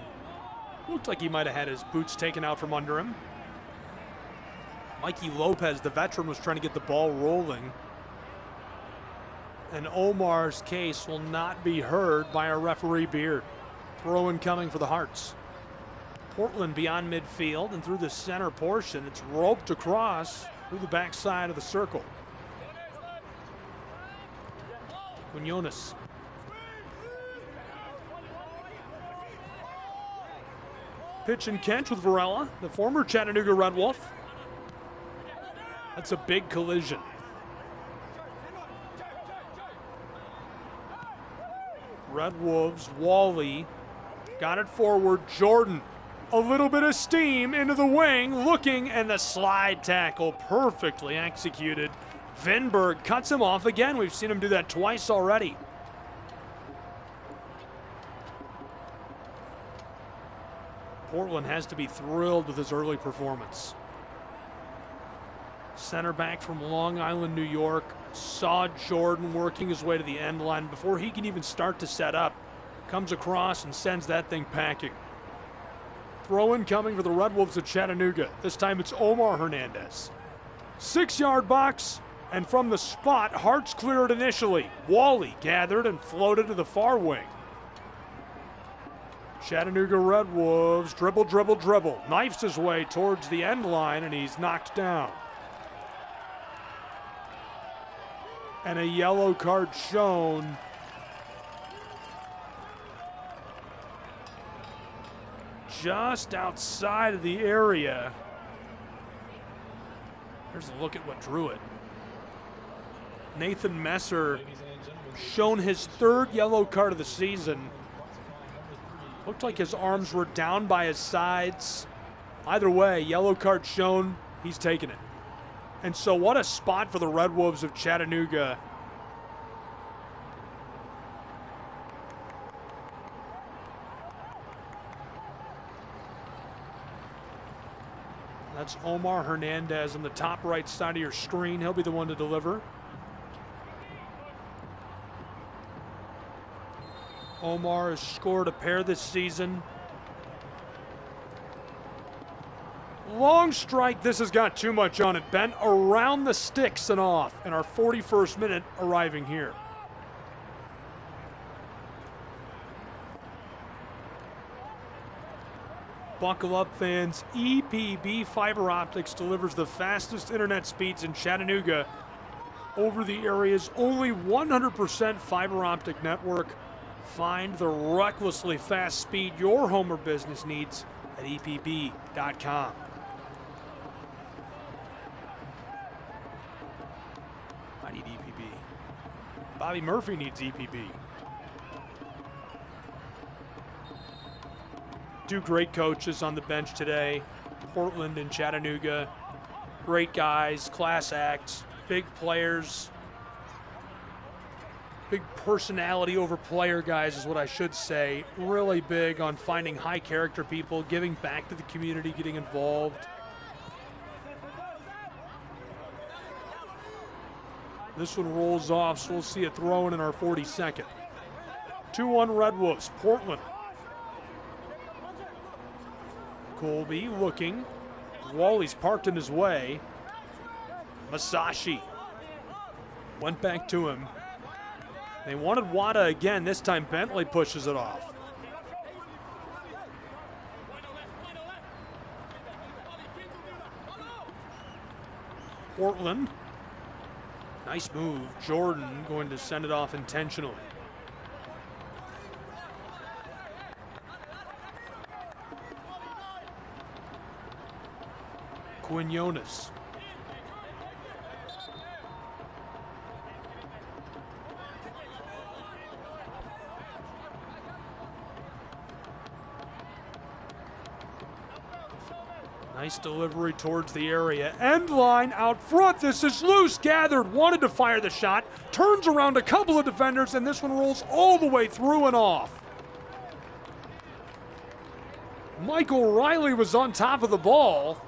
looked like he might have had his boots taken out from under him. Mikey Lopez, the veteran, was trying to get the ball rolling. And Omar's case will not be heard by our referee Beard. Throw in coming for the Hearts. Portland beyond midfield and through the center portion. It's roped across through the backside of the circle. Quinones. Pitch and catch with Varela, the former Chattanooga Red Wolf. That's a big collision. Red Wolves, Wally, got it forward, Jordan. A little bit of steam into the wing, looking, and the slide tackle perfectly executed. Vinberg cuts him off again. We've seen him do that twice already. Portland has to be thrilled with his early performance. Center back from Long Island, New York, saw Jordan working his way to the end line before he can even start to set up. Comes across and sends that thing packing. Throw in coming for the Red Wolves of Chattanooga. This time it's Omar Hernandez. 6-yard box, and from the spot, Hearts cleared initially. Wally gathered and floated to the far wing. Chattanooga Red Wolves dribble, dribble, dribble. Knifes his way towards the end line, and he's knocked down. And a yellow card shown. Just outside of the area. Here's a look at what drew it. Nathan Messer shown his 3rd yellow card of the season. Looked like his arms were down by his sides. Either way, yellow card shown, he's taking it. And so what a spot for the Red Wolves of Chattanooga. That's Omar Hernandez on the top right side of your screen. He'll be the one to deliver. Omar has scored a pair this season. Long strike, this has got too much on it. Bent around the sticks and off in our 41st minute arriving here. Buckle up, fans. EPB Fiber Optics delivers the fastest internet speeds in Chattanooga over the area's only 100% fiber optic network. Find the recklessly fast speed your home or business needs at EPB.com. I need EPB. Bobby Murphy needs EPB. Two great coaches on the bench today, Portland and Chattanooga. Great guys, class acts, big players. Big personality over player guys is what I should say. Really big on finding high character people, giving back to the community, getting involved. This one rolls off, so we'll see it thrown in our 42nd. 2-1 Red Wolves, Portland. Colby looking. Wally's parked in his way. Masashi went back to him. They wanted Wada again. This time Bentley pushes it off. Portland. Nice move. Jordan going to send it off intentionally. Quinones. Nice delivery towards the area. End line out front. This is loose. Gathered. Wanted to fire the shot. Turns around a couple of defenders, and this one rolls all the way through and off. Michael Riley was on top of the ball.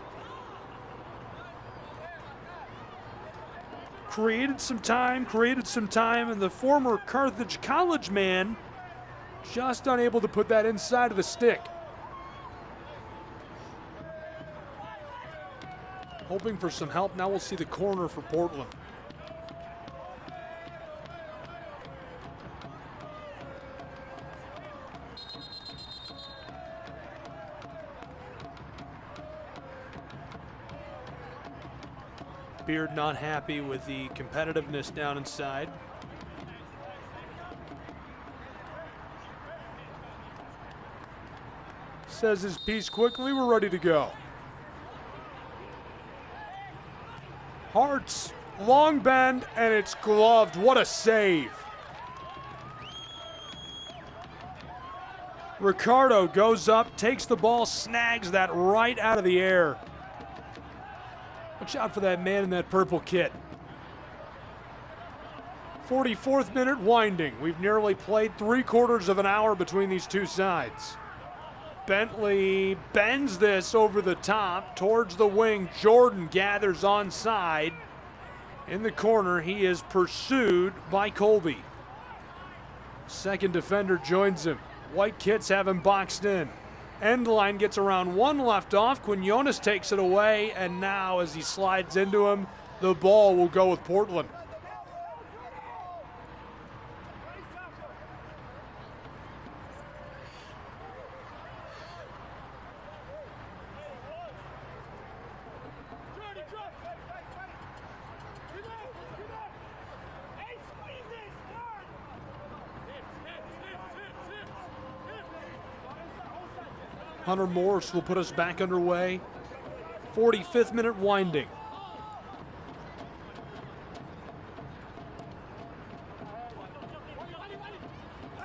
Created some time, and the former Carthage College man just unable to put that inside of the stick. Hoping for some help. Now we'll see the corner for Portland. Beard not happy with the competitiveness down inside. Says his piece quickly, we're ready to go. Hart's long bend, and it's gloved. What a save. Ricardo goes up, takes the ball, snags that right out of the air. Watch out for that man in that purple kit. 44th minute winding. We've nearly played 3/4 of an hour between these two sides. Bentley bends this over the top towards the wing. Jordan gathers onside. In the corner, he is pursued by Colby. Second defender joins him. White kits have him boxed in. End line gets around one left off. Quinones takes it away, and now as he slides into him, the ball will go with Portland. Hunter Morris will put us back underway. 45th minute winding.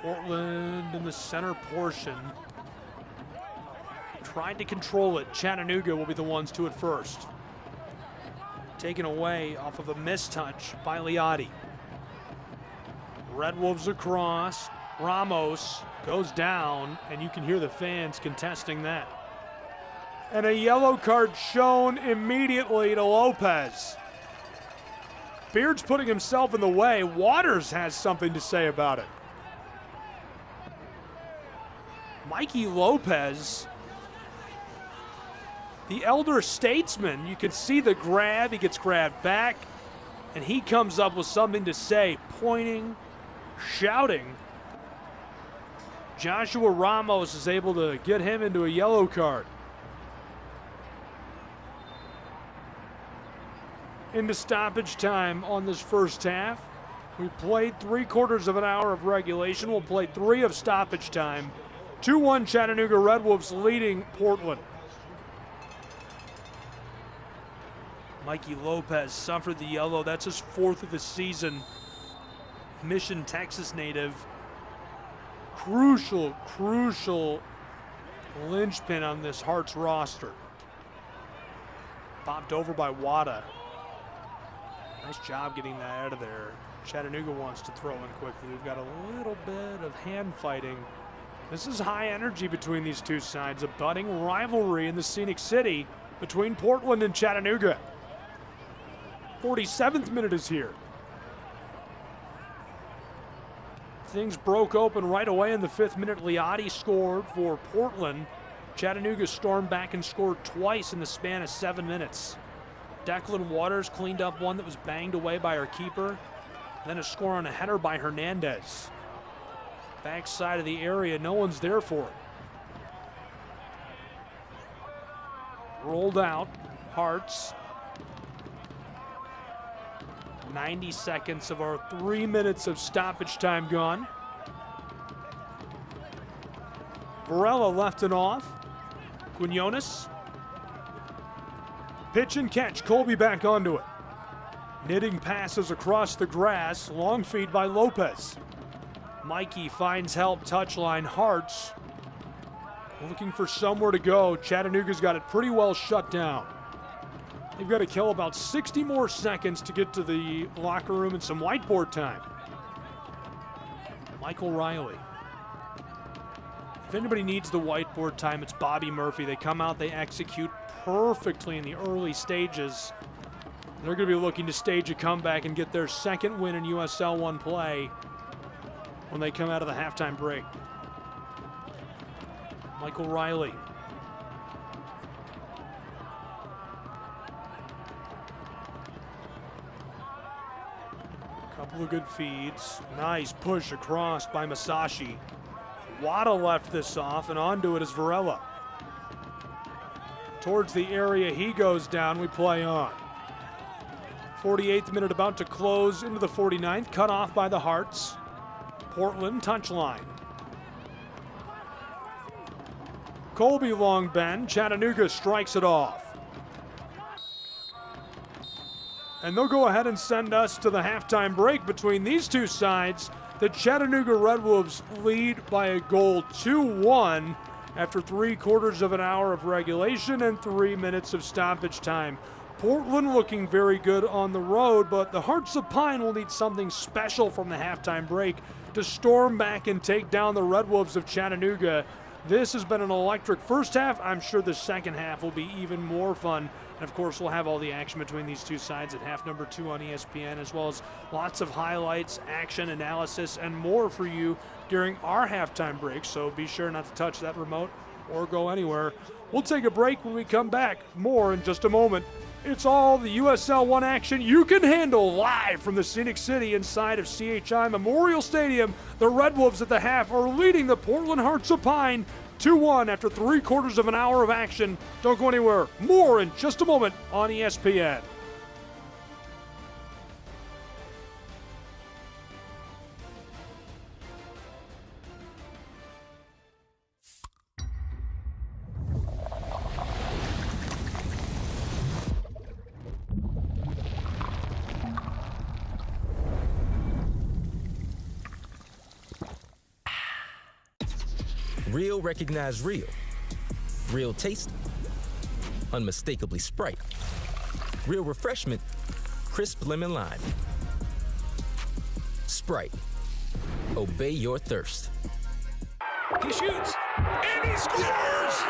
Portland in the center portion. Tried to control it. Chattanooga will be the ones to it first. Taken away off of a mistouch by Liotti. Red Wolves across. Ramos goes down, and you can hear the fans contesting that. And a yellow card shown immediately to Lopez. Beard's putting himself in the way. Waters has something to say about it. Mikey Lopez, the elder statesman, you can see the grab. He gets grabbed back, and he comes up with something to say, pointing, shouting. Joshua Ramos is able to get him into a yellow card. Into stoppage time on this first half. We played 3/4 of an hour of regulation. We'll play 3 of stoppage time. 2-1 Chattanooga Red Wolves leading Portland. Mikey Lopez suffered the yellow. That's his 4th of the season. Mission, Texas native. Crucial linchpin on this Hearts roster. Popped over by Wada. Nice job getting that out of there. Chattanooga wants to throw in quickly. We've got a little bit of hand fighting. This is high energy between these two sides. A budding rivalry in the Scenic City between Portland and Chattanooga. 47th minute is here. Things broke open right away in the 5th minute. Liotti scored for Portland. Chattanooga stormed back and scored twice in the span of 7 minutes. Declan Waters cleaned up one that was banged away by our keeper. Then a score on a header by Hernandez. Backside of the area, no one's there for it. Rolled out, Hearts. 90 seconds of our 3 minutes of stoppage time gone. Varela left it off. Quinones. Pitch and catch, Colby back onto it. Knitting passes across the grass, long feed by Lopez. Mikey finds help, touchline, Hearts. Looking for somewhere to go. Chattanooga's got it pretty well shut down. They've got to kill about 60 more seconds to get to the locker room and some whiteboard time. Michael Riley. If anybody needs the whiteboard time, it's Bobby Murphy. They come out, they execute perfectly in the early stages. They're going to be looking to stage a comeback and get their 2nd win in USL One play when they come out of the halftime break. Michael Riley. Couple of good feeds. Nice push across by Masashi. Wada left this off, and onto it is Varela. Towards the area he goes down, we play on. 48th minute about to close into the 49th, cut off by the Hearts. Portland touchline. Colby long bend, Chattanooga strikes it off. And they'll go ahead and send us to the halftime break between these two sides. The Chattanooga Red Wolves lead by a goal 2-1 after 3/4 of an hour of regulation and 3 minutes of stoppage time. Portland looking very good on the road, but the Hearts of Pine will need something special from the halftime break to storm back and take down the Red Wolves of Chattanooga. This has been an electric first half. I'm sure the second half will be even more fun. And of course, we'll have all the action between these two sides at half number 2 on ESPN, as well as lots of highlights, action, analysis, and more for you during our halftime break. So be sure not to touch that remote or go anywhere. We'll take a break when we come back. More in just a moment. It's all the USL One action you can handle live from the Scenic City inside of CHI Memorial Stadium. The Red Wolves at the half are leading the Portland Hearts of Pine 2-1 after 3/4 of an hour of action. Don't go anywhere. More in just a moment on ESPN. Real recognize real. Real taste, unmistakably Sprite. Real refreshment, crisp lemon lime. Sprite, obey your thirst. He shoots, and he scores!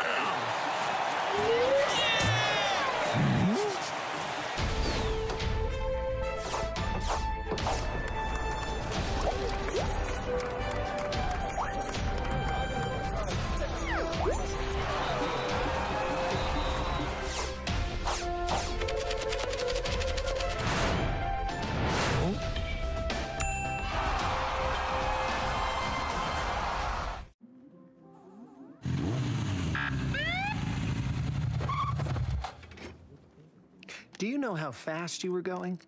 Do you know how fast you were going?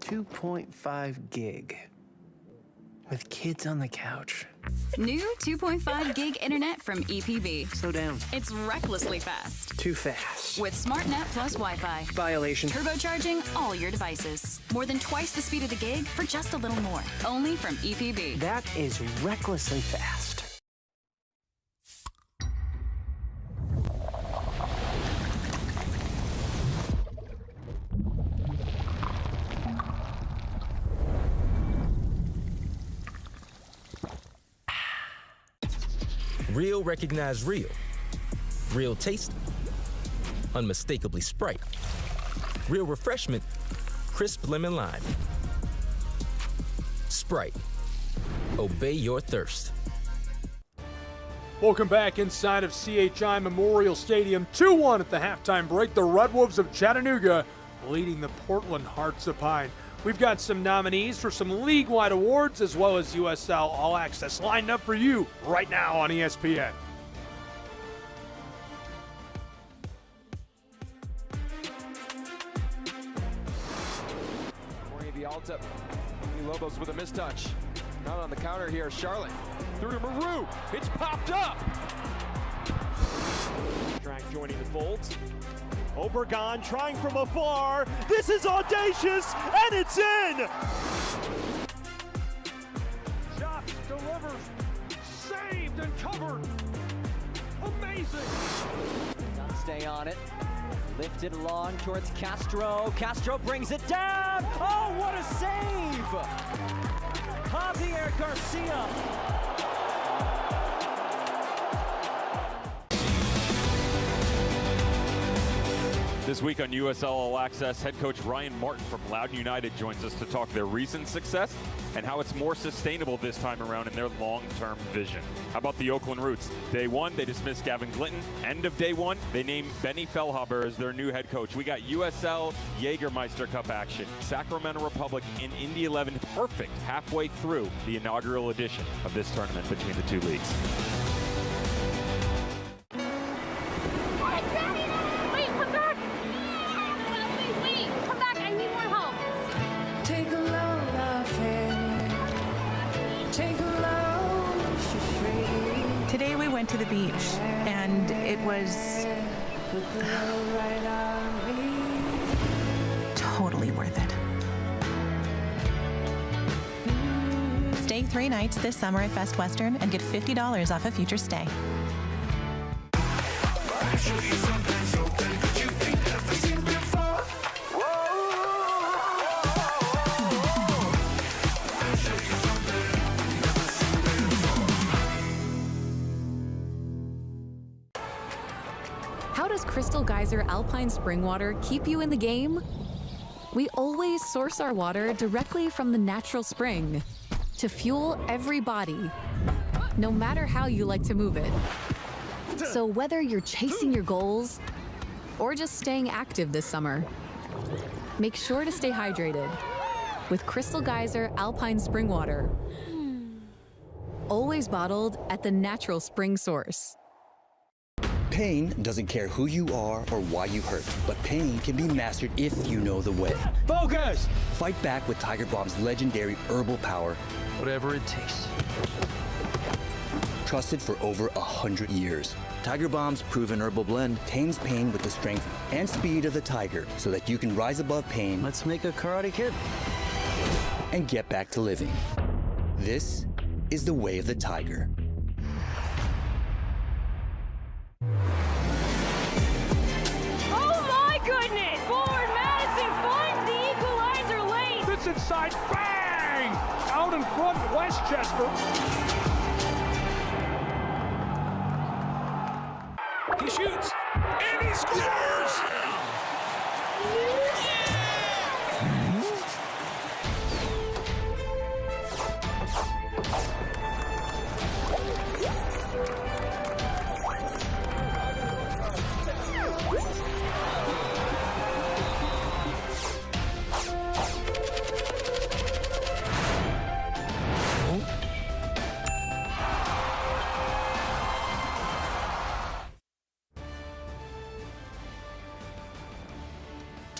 2.5 gig. With kids on the couch. New 2.5 gig internet from EPB. Slow down. It's recklessly fast. Too fast. With SmartNet plus Wi-Fi. Violation. Turbocharging all your devices. More than twice the speed of the gig for just a little more. Only from EPB. That is recklessly fast. Real recognize real. Real taste, unmistakably Sprite. Real refreshment, crisp lemon lime. Sprite, obey your thirst. Welcome back inside of CHI Memorial Stadium. 2-1 at the halftime break. The Red Wolves of Chattanooga leading the Portland Hearts of Pine. We've got some nominees for some league-wide awards as well as USL All Access lined up for you right now on ESPN. Alta. Lobos with a mistouch. Not on the counter here. Charlotte through to Maru. It's popped up. Track joining the folds. Obregon trying from afar. This is audacious, and it's in! Shots, delivers, saved and covered. Amazing. Gotta stay on it. Lifted along towards Castro. Castro brings it down. Oh, what a save! Javier Garcia. This week on USL All Access, head coach Ryan Martin from Loudoun United joins us to talk their recent success and how it's more sustainable this time around in their long-term vision. How about the Oakland Roots? Day one, they dismissed Gavin Glinton. End of day one, they named Benny Feilhaber as their new head coach. We got USL Jägermeister Cup action. Sacramento Republic in Indy 11, perfect halfway through the inaugural edition of this tournament between the two leagues. Today we went to the beach, and it was totally worth it. Stay 3 nights this summer at Best Western and get $50 off a future stay. How does Crystal Geyser Alpine Spring Water keep you in the game? We always source our water directly from the natural spring to fuel every body, no matter how you like to move it. So whether you're chasing your goals or just staying active this summer, make sure to stay hydrated with Crystal Geyser Alpine Spring Water. Always bottled at the natural spring source. Pain doesn't care who you are or why you hurt, but pain can be mastered if you know the way. Focus! Fight back with Tiger Balm's legendary herbal power. Whatever it takes. Trusted for over 100 years. Tiger Balm's proven herbal blend tames pain with the strength and speed of the tiger so that you can rise above pain. Let's make a Karate Kid. And get back to living. This is the way of the tiger. Goodness! Forward Madison finds the equalizer late! This inside, bang! Out in front, Westchester. He shoots, and he scores!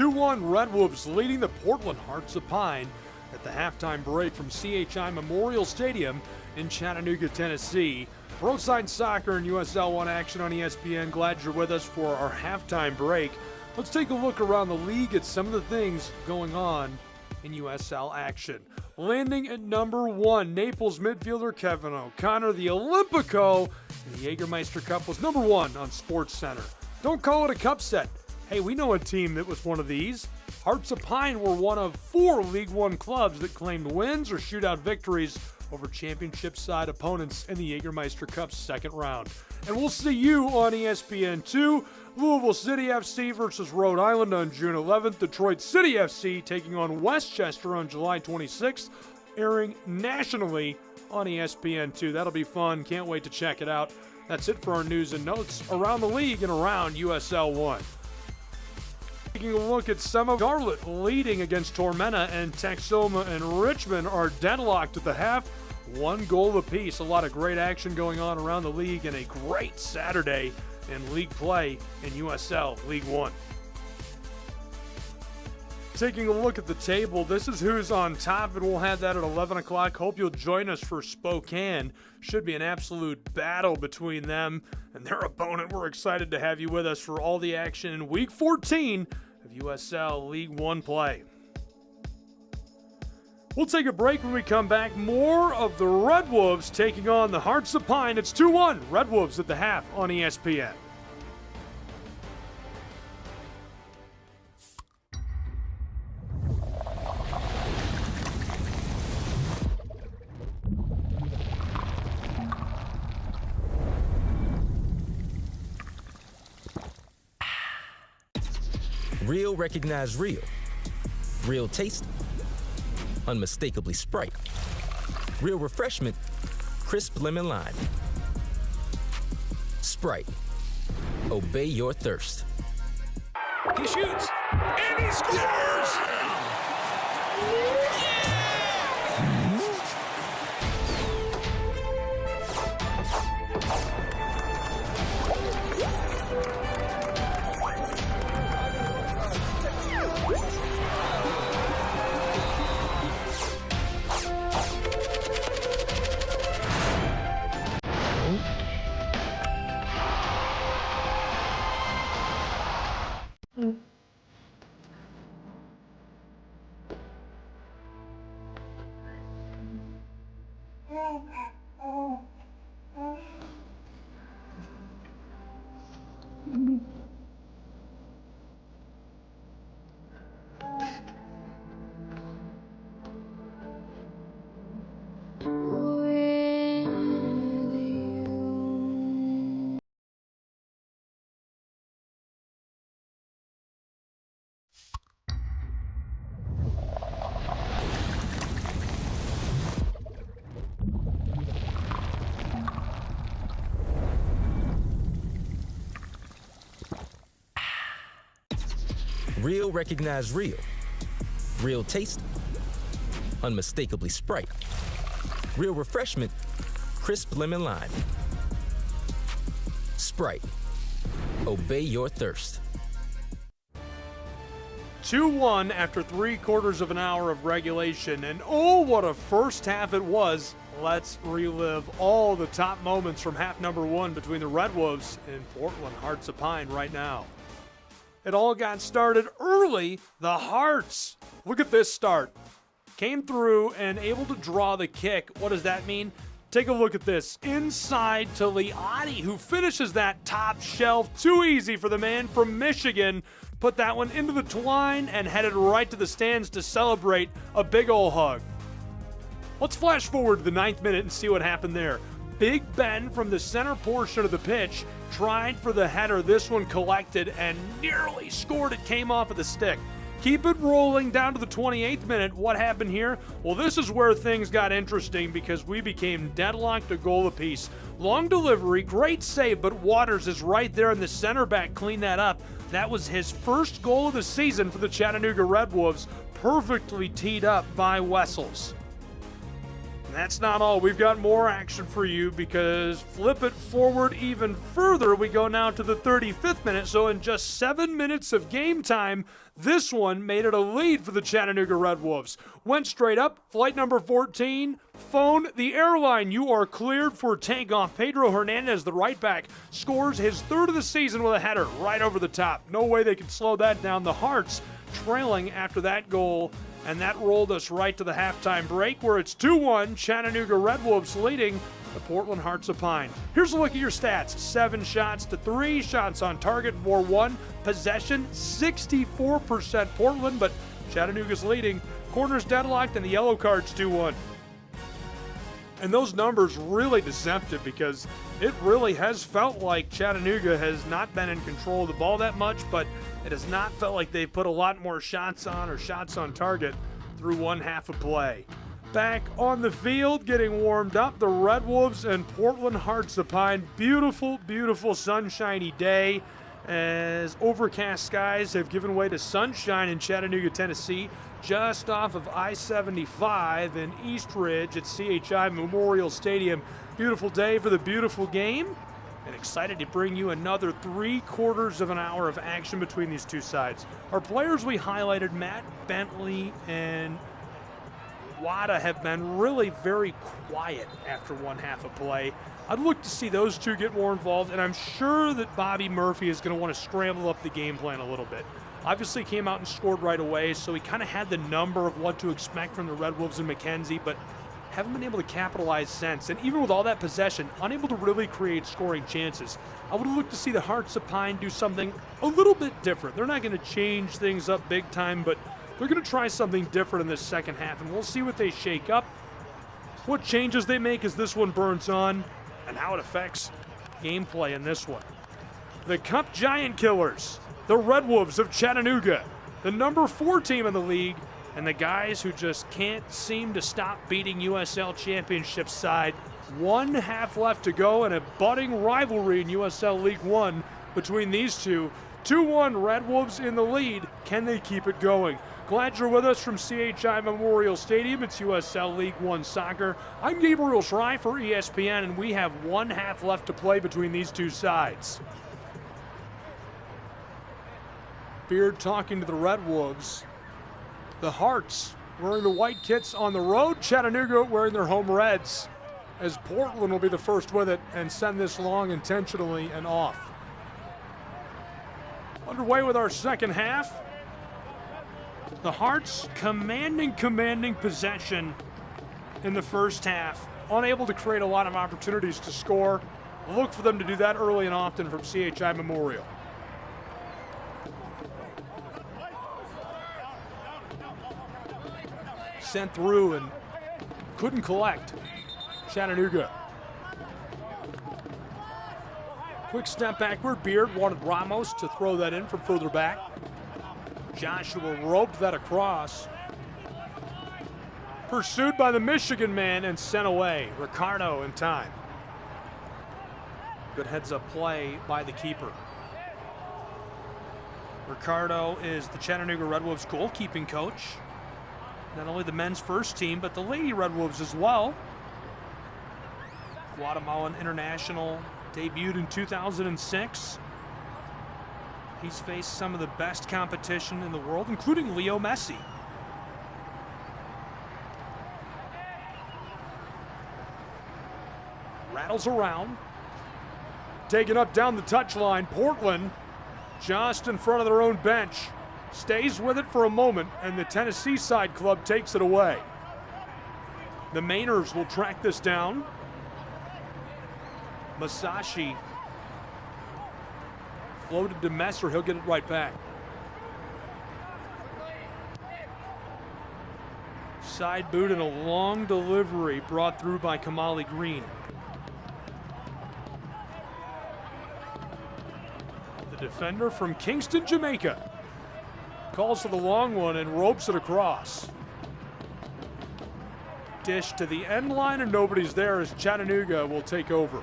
2-1 Red Wolves leading the Portland Hearts of Pine at the halftime break from CHI Memorial Stadium in Chattanooga, Tennessee. Roadside soccer and USL One action on ESPN. Glad you're with us for our halftime break. Let's take a look around the league at some of the things going on in USL action. Landing at number 1, Naples midfielder Kevin O'Connor. The Olympico in the Jägermeister Cup was number 1 on SportsCenter. Don't call it a cup set. Hey, we know a team that was one of these. Hearts of Pine were one of 4 League One clubs that claimed wins or shootout victories over championship side opponents in the Jägermeister Cup's second round. And we'll see you on ESPN2. Louisville City FC versus Rhode Island on June 11th. Detroit City FC taking on Westchester on July 26th, airing nationally on ESPN2. That'll be fun. Can't wait to check it out. That's it for our news and notes around the league and around USL One. Taking a look at some of Charlotte leading against Tormenta, and Texoma and Richmond are deadlocked at the half. 1 goal apiece. A lot of great action going on around the league and a great Saturday in league play in USL League One. Taking a look at the table, this is who's on top, and we'll have that at 11 o'clock. Hope you'll join us for Spokane. Should be an absolute battle between them and their opponent. We're excited to have you with us for all the action in Week 14 of USL League One play. We'll take a break. When we come back. More of the Red Wolves taking on the Hearts of Pine. It's 2-1 Red Wolves at the half on ESPN. Real recognize real. Real taste, unmistakably Sprite. Real refreshment, crisp lemon lime. Sprite, obey your thirst. He shoots, and he scores! Real recognize real. Real taste, unmistakably Sprite. Real refreshment, crisp lemon lime. Sprite, obey your thirst. 2-1 after 3/4 of an hour of regulation, and oh, what a first half it was. Let's relive all the top moments from half number 1 between the Red Wolves and Portland Hearts of Pine right now. It all got started early. The Hearts, look at this start. Came through and able to draw the kick. What does that mean? Take a look at this. Inside to Liati, who finishes that top shelf. Too easy for the man from Michigan. Put that one into the twine and headed right to the stands to celebrate a big ol' hug. Let's flash forward to the 9th minute and see what happened there. Big Ben from the center portion of the pitch tried for the header. This one collected and nearly scored. It came off of the stick. Keep it rolling down to the 28th minute. What happened here? Well, this is where things got interesting because we became deadlocked a goal apiece. Long delivery, great save, but Waters is right there and the center back cleaned that up. That was his first goal of the season for the Chattanooga Red Wolves, perfectly teed up by Wessels. And that's not all. We've got more action for you because flip it forward even further. We go now to the 35th minute. So in just 7 minutes of game time, this one made it a lead for the Chattanooga Red Wolves. Went straight up, flight number 14, phone the airline. You are cleared for takeoff. Pedro Hernandez, the right back, scores his third of the season with a header right over the top. No way they can slow that down. The Hearts trailing after that goal, and that rolled us right to the halftime break where it's 2-1, Chattanooga Red Wolves leading the Portland Hearts of Pine. Here's a look at your stats. 7 shots to 3, shots on target 4-1, possession 64% Portland, but Chattanooga's leading. Corners deadlocked and the yellow cards 2-1. And those numbers really deceptive because it really has felt like Chattanooga has not been in control of the ball that much, but it has not felt like they've put a lot more shots on or shots on target through one half of play. Back on the field, getting warmed up, the Red Wolves and Portland Hearts of Pine. Beautiful, beautiful sunshiny day as overcast skies have given way to sunshine in Chattanooga, Tennessee, just off of I-75 in East Ridge at CHI Memorial Stadium. Beautiful day for the beautiful game, and excited to bring you another 3/4 of an hour of action between these two sides. Our players we highlighted, Matt Bentley and Wada, have been really very quiet after one half of play. I'd look to see those two get more involved, and I'm sure that Bobby Murphy is going to want to scramble up the game plan a little bit. Obviously came out and scored right away, so he kind of had the number of what to expect from the Red Wolves and McKenzie, but haven't been able to capitalize since. And even with all that possession, unable to really create scoring chances. I would look to see the Hearts of Pine do something a little bit different. They're not going to change things up big time, but they're going to try something different in this second half, and we'll see what they shake up, what changes they make as this one burns on, and how it affects gameplay in this one. The Cup Giant Killers, the Red Wolves of Chattanooga, the number 4 team in the league, and the guys who just can't seem to stop beating USL Championship side. 1 half left to go, and a budding rivalry in USL League One between these two. 2-1 Red Wolves in the lead. Can they keep it going? Glad you're with us from CHI Memorial Stadium. It's USL League One soccer. I'm Gabriel Schrei for ESPN, and we have 1 half left to play between these two sides. Beard talking to the Red Wolves. The Hearts wearing the white kits on the road. Chattanooga wearing their home reds, as Portland will be the first with it and send this long intentionally and off. Underway with our second half. The Hearts commanding possession in the first half. Unable to create a lot of opportunities to score. Look for them to do that early and often from CHI Memorial. Sent through and couldn't collect. Chattanooga. Quick step backward. Beard wanted Ramos to throw that in from further back. Joshua roped that across. Pursued by the Michigan man and sent away. Ricardo in time. Good heads-up play by the keeper. Ricardo is the Chattanooga Red Wolves goalkeeping coach. Not only the men's first team, but the Lady Red Wolves as well. Guatemalan international, debuted in 2006. He's faced some of the best competition in the world, including Leo Messi. Rattles around. Taken up down the touchline. Portland just in front of their own bench. Stays with it for a moment, and the Tennessee side club takes it away. The Mainers will track this down. Masashi floated to Messer. He'll get it right back. Side boot and a long delivery brought through by Kamali Green. The defender from Kingston, Jamaica, calls for the long one and ropes it across. Dish to the end line and nobody's there as Chattanooga will take over.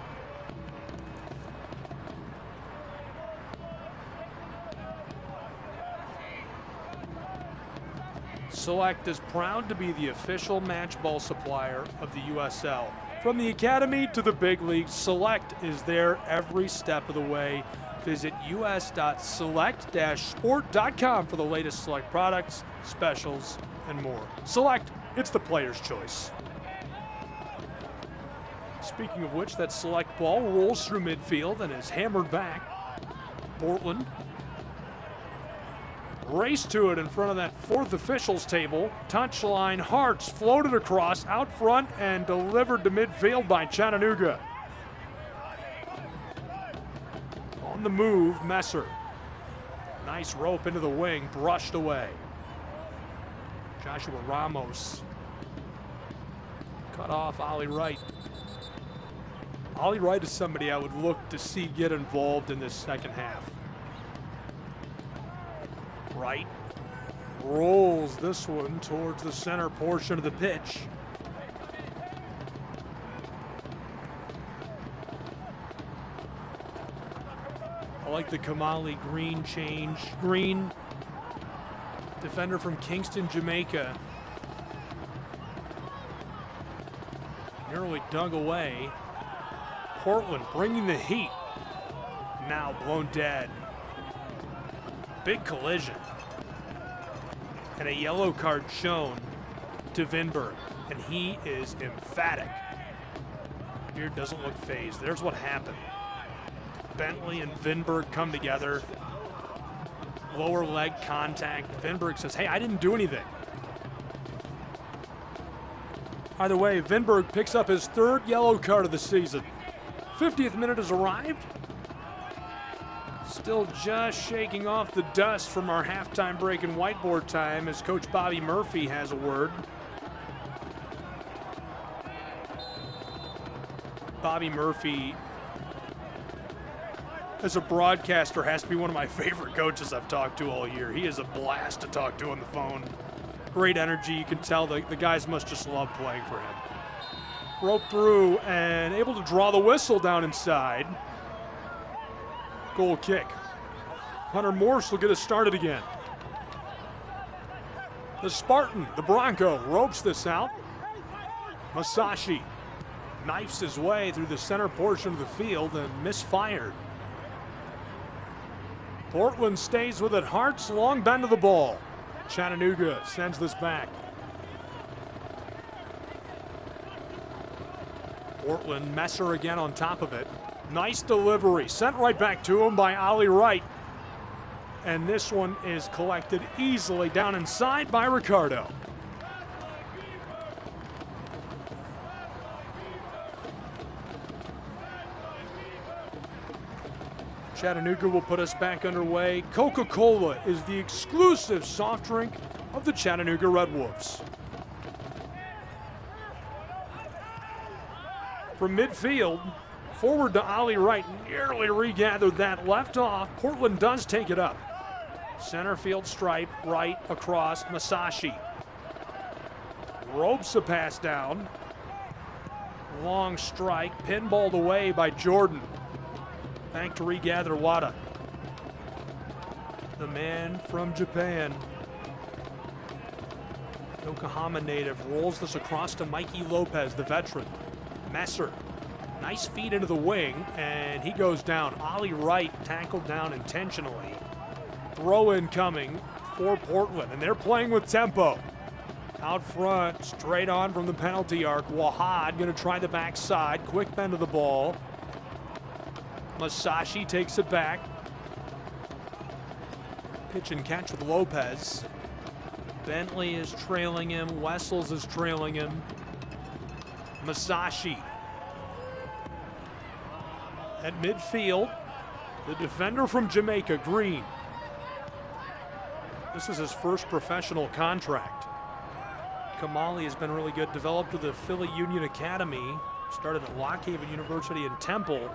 Select is proud to be the official match ball supplier of the USL. From the academy to the big leagues, Select is there every step of the way. Visit us.select-sport.com for the latest Select products, specials, and more. Select, it's the player's choice. Speaking of which, that Select ball rolls through midfield and is hammered back. Portland race to it in front of that fourth officials table. Touchline, Hearts floated across out front and delivered to midfield by Chattanooga. On the move, Messer. Nice rope into the wing, brushed away. Joshua Ramos. Cut off Ollie Wright. Ollie Wright is somebody I would look to see get involved in this second half. Wright rolls this one towards the center portion of the pitch. I like the Kamali Green change. Green, defender from Kingston, Jamaica. Nearly dug away. Portland bringing the heat. Now blown dead. Big collision. And a yellow card shown to Vinberg. And he is emphatic. Beard doesn't look phased. There's what happened. Bentley and Vinberg come together. Lower leg contact. Vinberg says, hey, I didn't do anything. Either way, Vinberg picks up his third yellow card of the season. 50th minute has arrived. Still just shaking off the dust from our halftime break and whiteboard time as Coach Bobby Murphy has a word. Bobby Murphy, as a broadcaster, has to be one of my favorite coaches I've talked to all year. He is a blast to talk to on the phone. Great energy. You can tell the guys must just love playing for him. Broke through and able to draw the whistle down inside. Goal kick. Hunter Morse will get us started again. The Spartan, the Bronco, ropes this out. Masashi knifes his way through the center portion of the field and misfired. Portland stays with it. Hearts, long bend of the ball. Chattanooga sends this back. Portland, Messer again on top of it. Nice delivery, sent right back to him by Ollie Wright. And this one is collected easily down inside by Ricardo. Chattanooga will put us back underway. Coca-Cola is the exclusive soft drink of the Chattanooga Red Wolves. From midfield, forward to Ollie Wright, nearly regathered that, left off. Portland does take it up. Center field stripe, right across Masashi. Ropes a pass down. Long strike, pinballed away by Jordan. Back to regather Wada. The man from Japan. Yokohama native rolls this across to Mikey Lopez, the veteran. Messer, nice feed into the wing, and he goes down. Ollie Wright tackled down intentionally. Throw in coming for Portland, and they're playing with tempo. Out front, straight on from the penalty arc. Wahad gonna try the backside, quick bend of the ball. Masashi takes it back. Pitch and catch with Lopez. Bentley is trailing him, Wessels is trailing him. Masashi at midfield, the defender from Jamaica, Green. This is his first professional contract. Kamali has been really good, developed with the Philly Union Academy, started at Lock Haven University in Temple.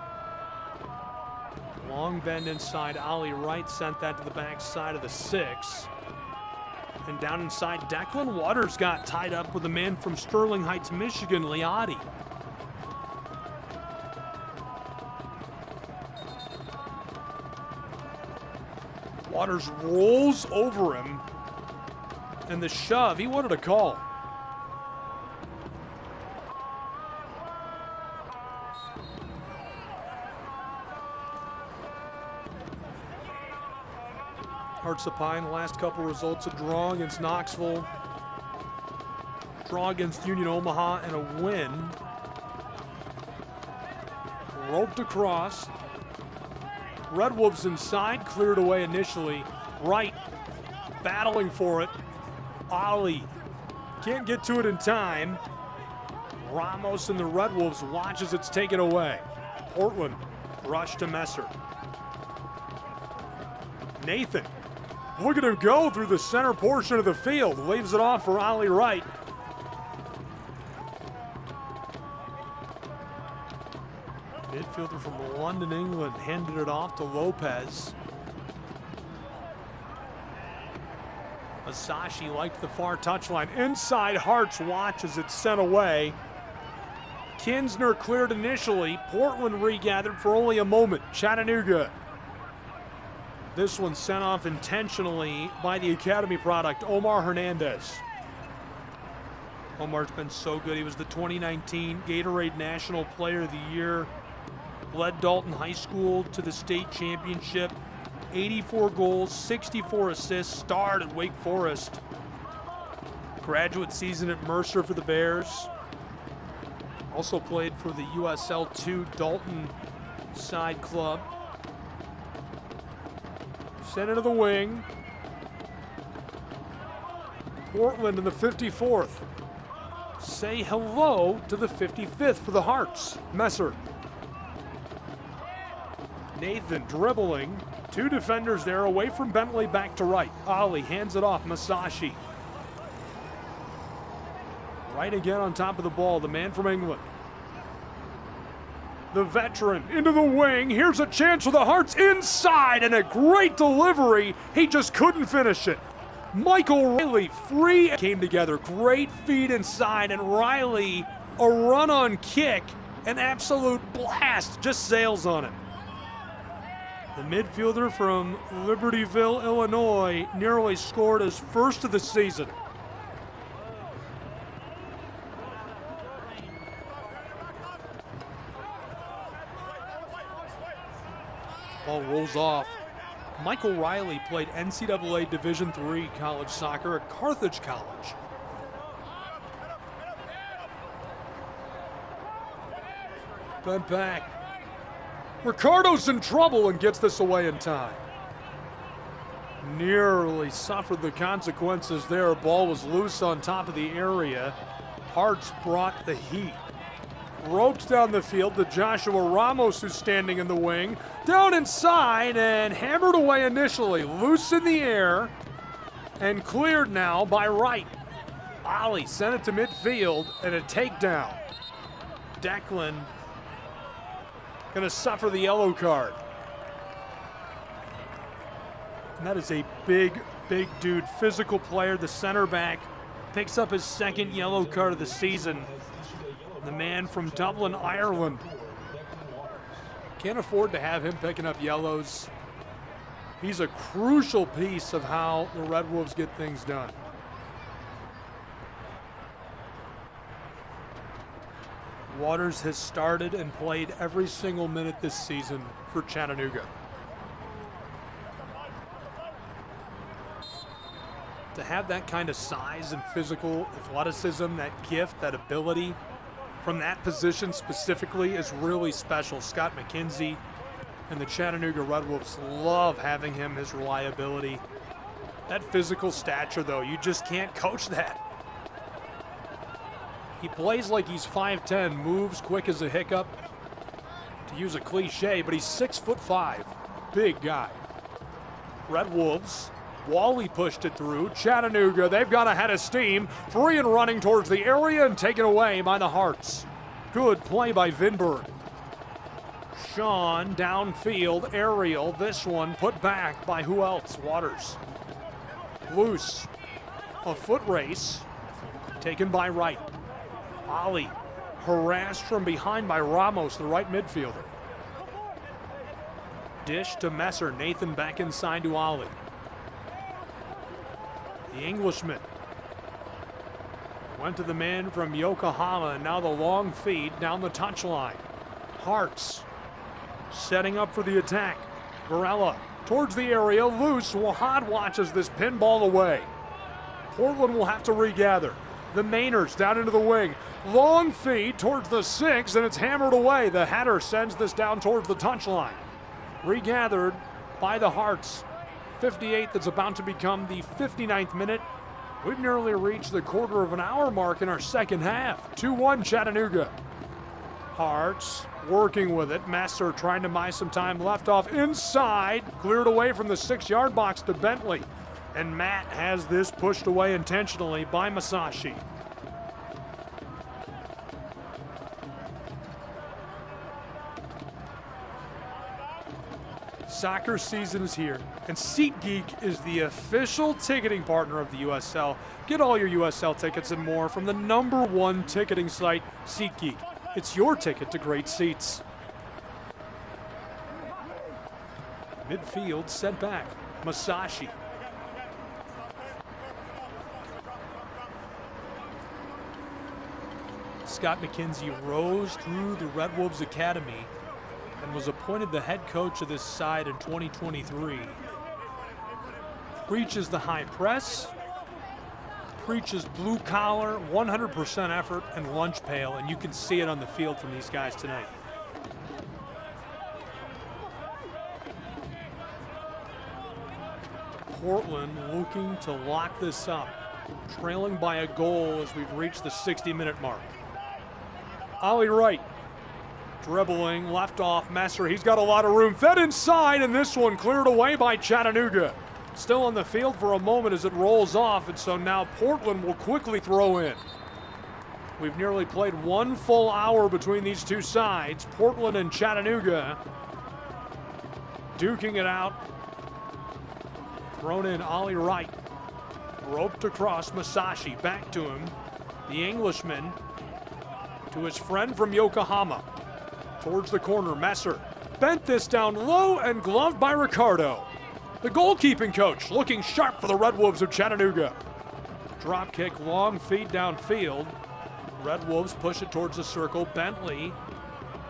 Long bend inside, Ollie Wright sent that to the back side of the 6. And down inside, Declan Waters got tied up with a man from Sterling Heights, Michigan, Liotti. Waters rolls over him And the shove, he wanted a call. Hearts of Pine, the last couple results, a draw against Knoxville, draw against Union Omaha, and a win. Roped across. Red Wolves inside, cleared away initially. Wright battling for it. Ali can't get to it in time. Ramos and the Red Wolves watch as it's taken away. Portland rush to Messer. Nathan, look at him go through the center portion of the field. Leaves it off for Ali Wright. Midfielder from London, England, handed it off to Lopez. Masashi liked the far touchline. Inside, Hearts watch as it's sent away. Kinsner cleared initially. Portland regathered for only a moment. Chattanooga. This one sent off intentionally by the Academy product, Omar Hernandez. Omar's been so good. He was the 2019 Gatorade National Player of the Year. Led Dalton High School to the state championship. 84 goals, 64 assists, starred at Wake Forest. Graduate season at Mercer for the Bears. Also played for the USL 2 Dalton side club. Sent into the wing. Portland in the 54th. Say hello to the 55th for the Hearts. Messer. Nathan dribbling. Two defenders there, away from Bentley, back to right. Ali hands it off, Masashi. Right again on top of the ball, the man from England. The veteran into the wing. Here's a chance for the Hearts inside, and a great delivery. He just couldn't finish it. Michael Riley, free, came together. Great feed inside, and Riley, a run-on kick, an absolute blast, just sails on it. The midfielder from Libertyville, Illinois, nearly scored his first of the season. Ball rolls off. Michael Riley played NCAA Division III college soccer at Carthage College. Bent back. Ricardo's in trouble and gets this away in time. Nearly suffered the consequences there. Ball was loose on top of the area. Hearts brought the heat. Roped down the field to Joshua Ramos, who's standing in the wing. Down inside and hammered away initially. Loose in the air and cleared now by Wright. Ali sent it to midfield and a takedown. Declan going to suffer the yellow card. And that is a big, big dude, physical player. The center back picks up his second yellow card of the season. The man from Dublin, Ireland. Can't afford to have him picking up yellows. He's a crucial piece of how the Red Wolves get things done. Waters has started and played every single minute this season for Chattanooga. To have that kind of size and physical athleticism, that gift, that ability from that position specifically is really special. Scott McKenzie and the Chattanooga Red Wolves love having him, his reliability. That physical stature, though, you just can't coach that. He plays like he's 5'10", moves quick as a hiccup, to use a cliche, but he's 6'5", big guy. Red Wolves, Wally pushed it through. Chattanooga, they've got a head of steam, free and running towards the area and taken away by the Hearts. Good play by Vinberg. Sean downfield, aerial, this one put back by who else? Waters. Loose, a foot race, taken by Wright. Ali harassed from behind by Ramos, the right midfielder. Dish to Messer. Nathan back inside to Ali. The Englishman Went to the man from Yokohama, and now the long feed down the touchline. Hearts setting up for the attack. Varela towards the area, loose. Wahad watches this pinball away. Portland will have to regather. The Mainers down into the wing. Long feed towards the 6, and it's hammered away. The header sends this down towards the touchline. Regathered by the Hearts. 58th, that's about to become the 59th minute. We've nearly reached the quarter of an hour mark in our second half. 2-1 Chattanooga. Hearts working with it. Messer trying to buy some time. Left off inside. Cleared away from the 6-yard box to Bentley. And Matt has this pushed away intentionally by Masashi. Soccer season is here, and SeatGeek is the official ticketing partner of the USL. Get all your USL tickets and more from the #1 ticketing site, SeatGeek. It's your ticket to great seats. Midfield set back. Masashi. Scott McKenzie rose through the Red Wolves Academy and was appointed the head coach of this side in 2023. Preaches the high press, preaches blue collar, 100% effort, and lunch pail, and you can see it on the field from these guys tonight. Portland looking to lock this up, trailing by a goal as we've reached the 60-minute mark. Ollie Wright, dribbling, left off, Messer, he's got a lot of room, fed inside, and this one cleared away by Chattanooga. Still on the field for a moment as it rolls off, and so now Portland will quickly throw in. We've nearly played 1 full hour between these two sides. Portland and Chattanooga duking it out. Thrown in Ollie Wright. Roped across, Masashi, back to him. The Englishman to his friend from Yokohama. Towards the corner, Messer bent this down low and gloved by Ricardo. The goalkeeping coach looking sharp for the Red Wolves of Chattanooga. Drop kick, long feed downfield. Red Wolves push it towards the circle. Bentley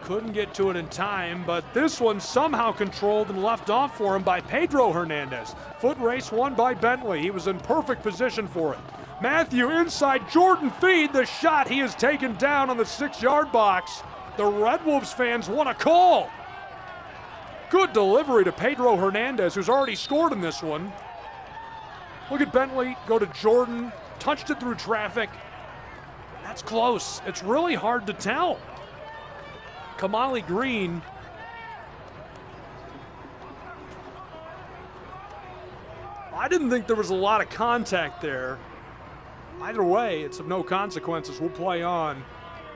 couldn't get to it in time, but this one somehow controlled and left off for him by Pedro Hernandez. Foot race won by Bentley. He was in perfect position for it. Matthew inside, Jordan feed, the shot he is taken down on the 6-yard box. The Red Wolves fans want a call. Good delivery to Pedro Hernandez, who's already scored in this one. Look at Bentley go to Jordan, touched it through traffic. That's close. It's really hard to tell. Kamali Green I didn't think there was a lot of contact there. Either way, it's of no consequences. We'll play on.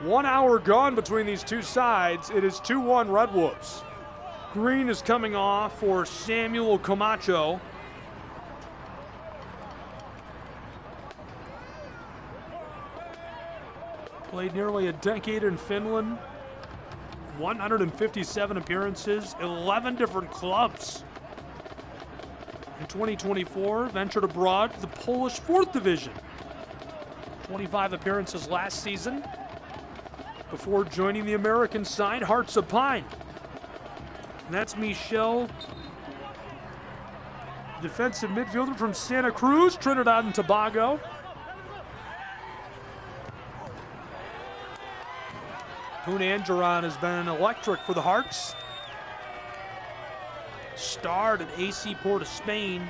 1 hour gone between these two sides. It is 2-1 Red Wolves. Green is coming off for Samuel Camacho. Played nearly a decade in Finland. 157 appearances, 11 different clubs. In 2024, ventured abroad to the Polish 4th Division. 25 appearances last season before joining the American side, Hearts of Pine. And that's Michel, defensive midfielder from Santa Cruz, Trinidad and Tobago. Poon Angeron has been electric for the Hearts. Starred at AC Port of Spain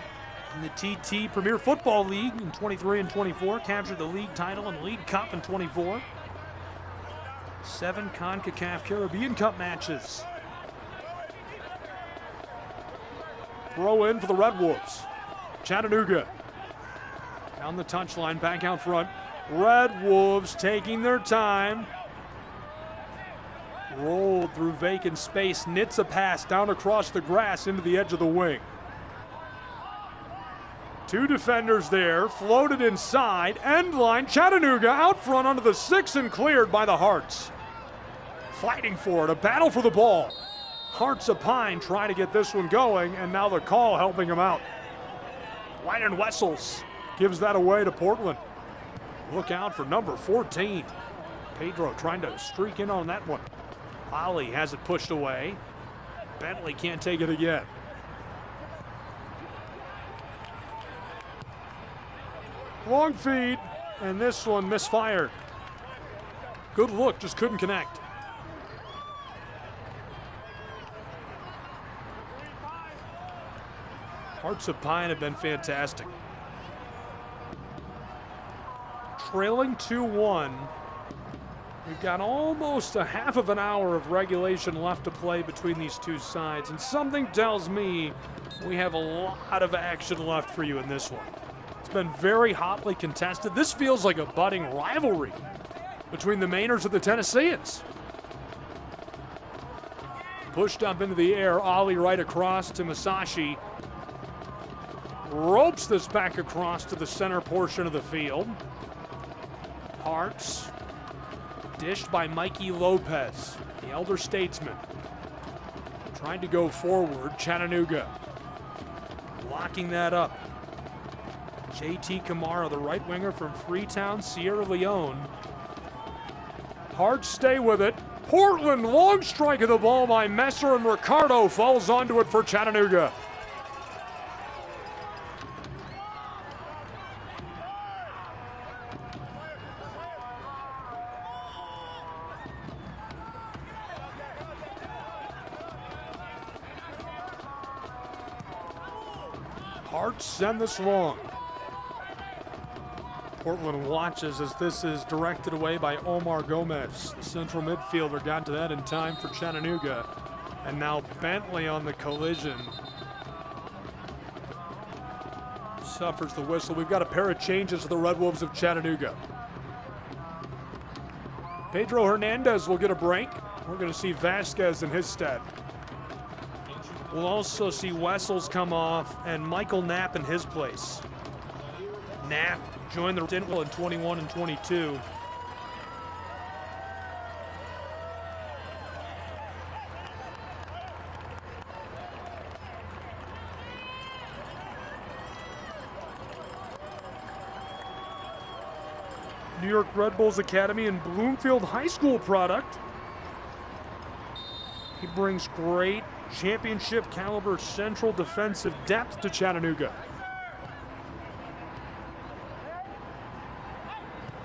in the TT Premier Football League in 23 and 24. Captured the league title and League Cup in 24. 7 CONCACAF Caribbean Cup matches. Throw in for the Red Wolves. Chattanooga down the touchline, back out front. Red Wolves taking their time. Rolled through vacant space, knits a pass down across the grass into the edge of the wing. 2 defenders there, floated inside, end line, Chattanooga out front onto the 6 and cleared by the Hearts. Fighting for it, a battle for the ball. Hearts of Pine try to get this one going, and now the call helping them out. White and Wessels gives that away to Portland. Look out for number 14. Pedro trying to streak in on that one. Ali has it pushed away. Bentley can't take it again. Long feed, and this one misfired. Good look, just couldn't connect. Hearts of Pine have been fantastic. Trailing 2-1. We've got almost a half of an hour of regulation left to play between these two sides, and something tells me we have a lot of action left for you in this one. It's been very hotly contested. This feels like a budding rivalry between the Mainers and the Tennesseans. Pushed up into the air, Ali right across to Masashi. Ropes this back across to the center portion of the field. Hearts. Dished by Mikey Lopez, the elder statesman. Trying to go forward, Chattanooga. Locking that up. JT Camara, the right winger from Freetown, Sierra Leone. Hearts stay with it. Portland, long strike of the ball by Messer, and Ricardo falls onto it for Chattanooga. Hearts send this long. Portland watches as this is directed away by Omar Gomez. The central midfielder got to that in time for Chattanooga. And now Bentley on the collision. Suffers the whistle. We've got a pair of changes to the Red Wolves of Chattanooga. Pedro Hernandez will get a break. We're going to see Vasquez in his stead. We'll also see Wessels come off and Michael Knapp in his place. Knapp joined the Dinwiddie in 21 and 22. New York Red Bulls Academy and Bloomfield High School product. He brings great championship caliber central defensive depth to Chattanooga.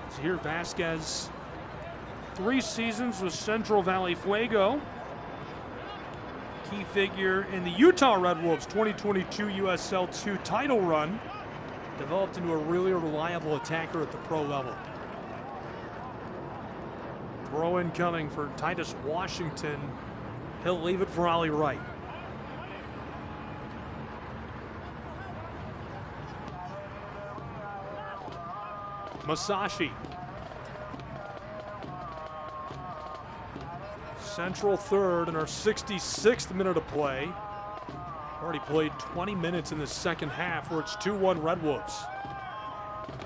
So here Vasquez, 3 seasons with Central Valley Fuego. Key figure in the Utah Red Wolves 2022 USL 2 title run. Developed into a really reliable attacker at the pro level. Throw in coming for Titus Washington. He'll leave it for Ollie Wright. Masashi. Central third in our 66th minute of play. Already played 20 minutes in the second half where it's 2-1 Red Wolves.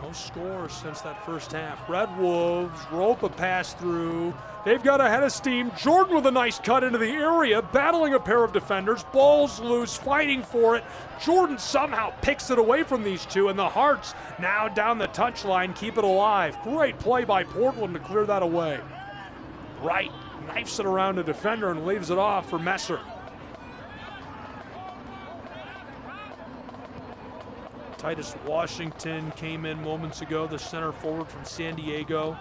No scores since that first half. Red Wolves rope a pass through. They've got a head of steam. Jordan with a nice cut into the area, battling a pair of defenders. Ball's loose, fighting for it. Jordan somehow picks it away from these two, and the Hearts now down the touchline keep it alive. Great play by Portland to clear that away. Wright knifes it around a defender and leaves it off for Messer. Titus Washington came in moments ago, the center forward from San Diego.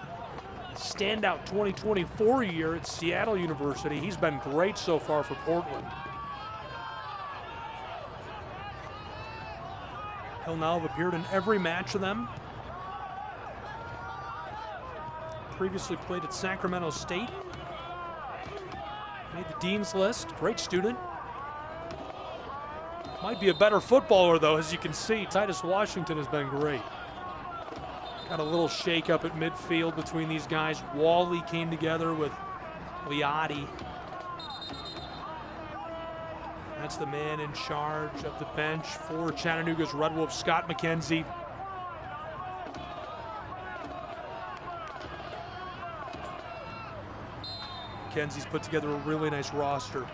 Standout 2024 year at Seattle University. He's been great so far for Portland. He'll now have appeared in every match of them. Previously played at Sacramento State. Made the Dean's List, great student. Might be a better footballer though, as you can see. Titus Washington has been great. Got a little shake up at midfield between these guys. Wally came together with Liotti. That's the man in charge of the bench for Chattanooga's Red Wolves, Scott McKenzie. McKenzie's put together a really nice roster.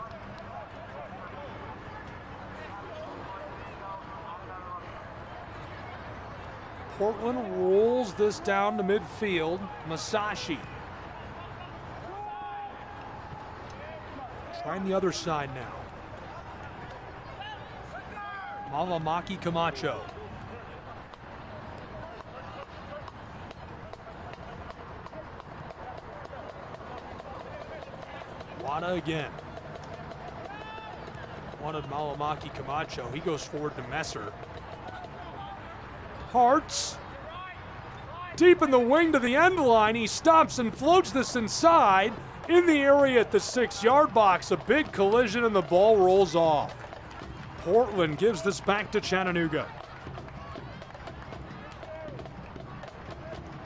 Portland rolls this down to midfield. Masashi. Trying the other side now. Malamaki Camacho. Wada again. Wanted Malamaki Camacho. He goes forward to Messer. Hartz. Deep in the wing to the end line. He stops and floats this inside. In the area at the 6-yard box. A big collision and the ball rolls off. Portland gives this back to Chattanooga.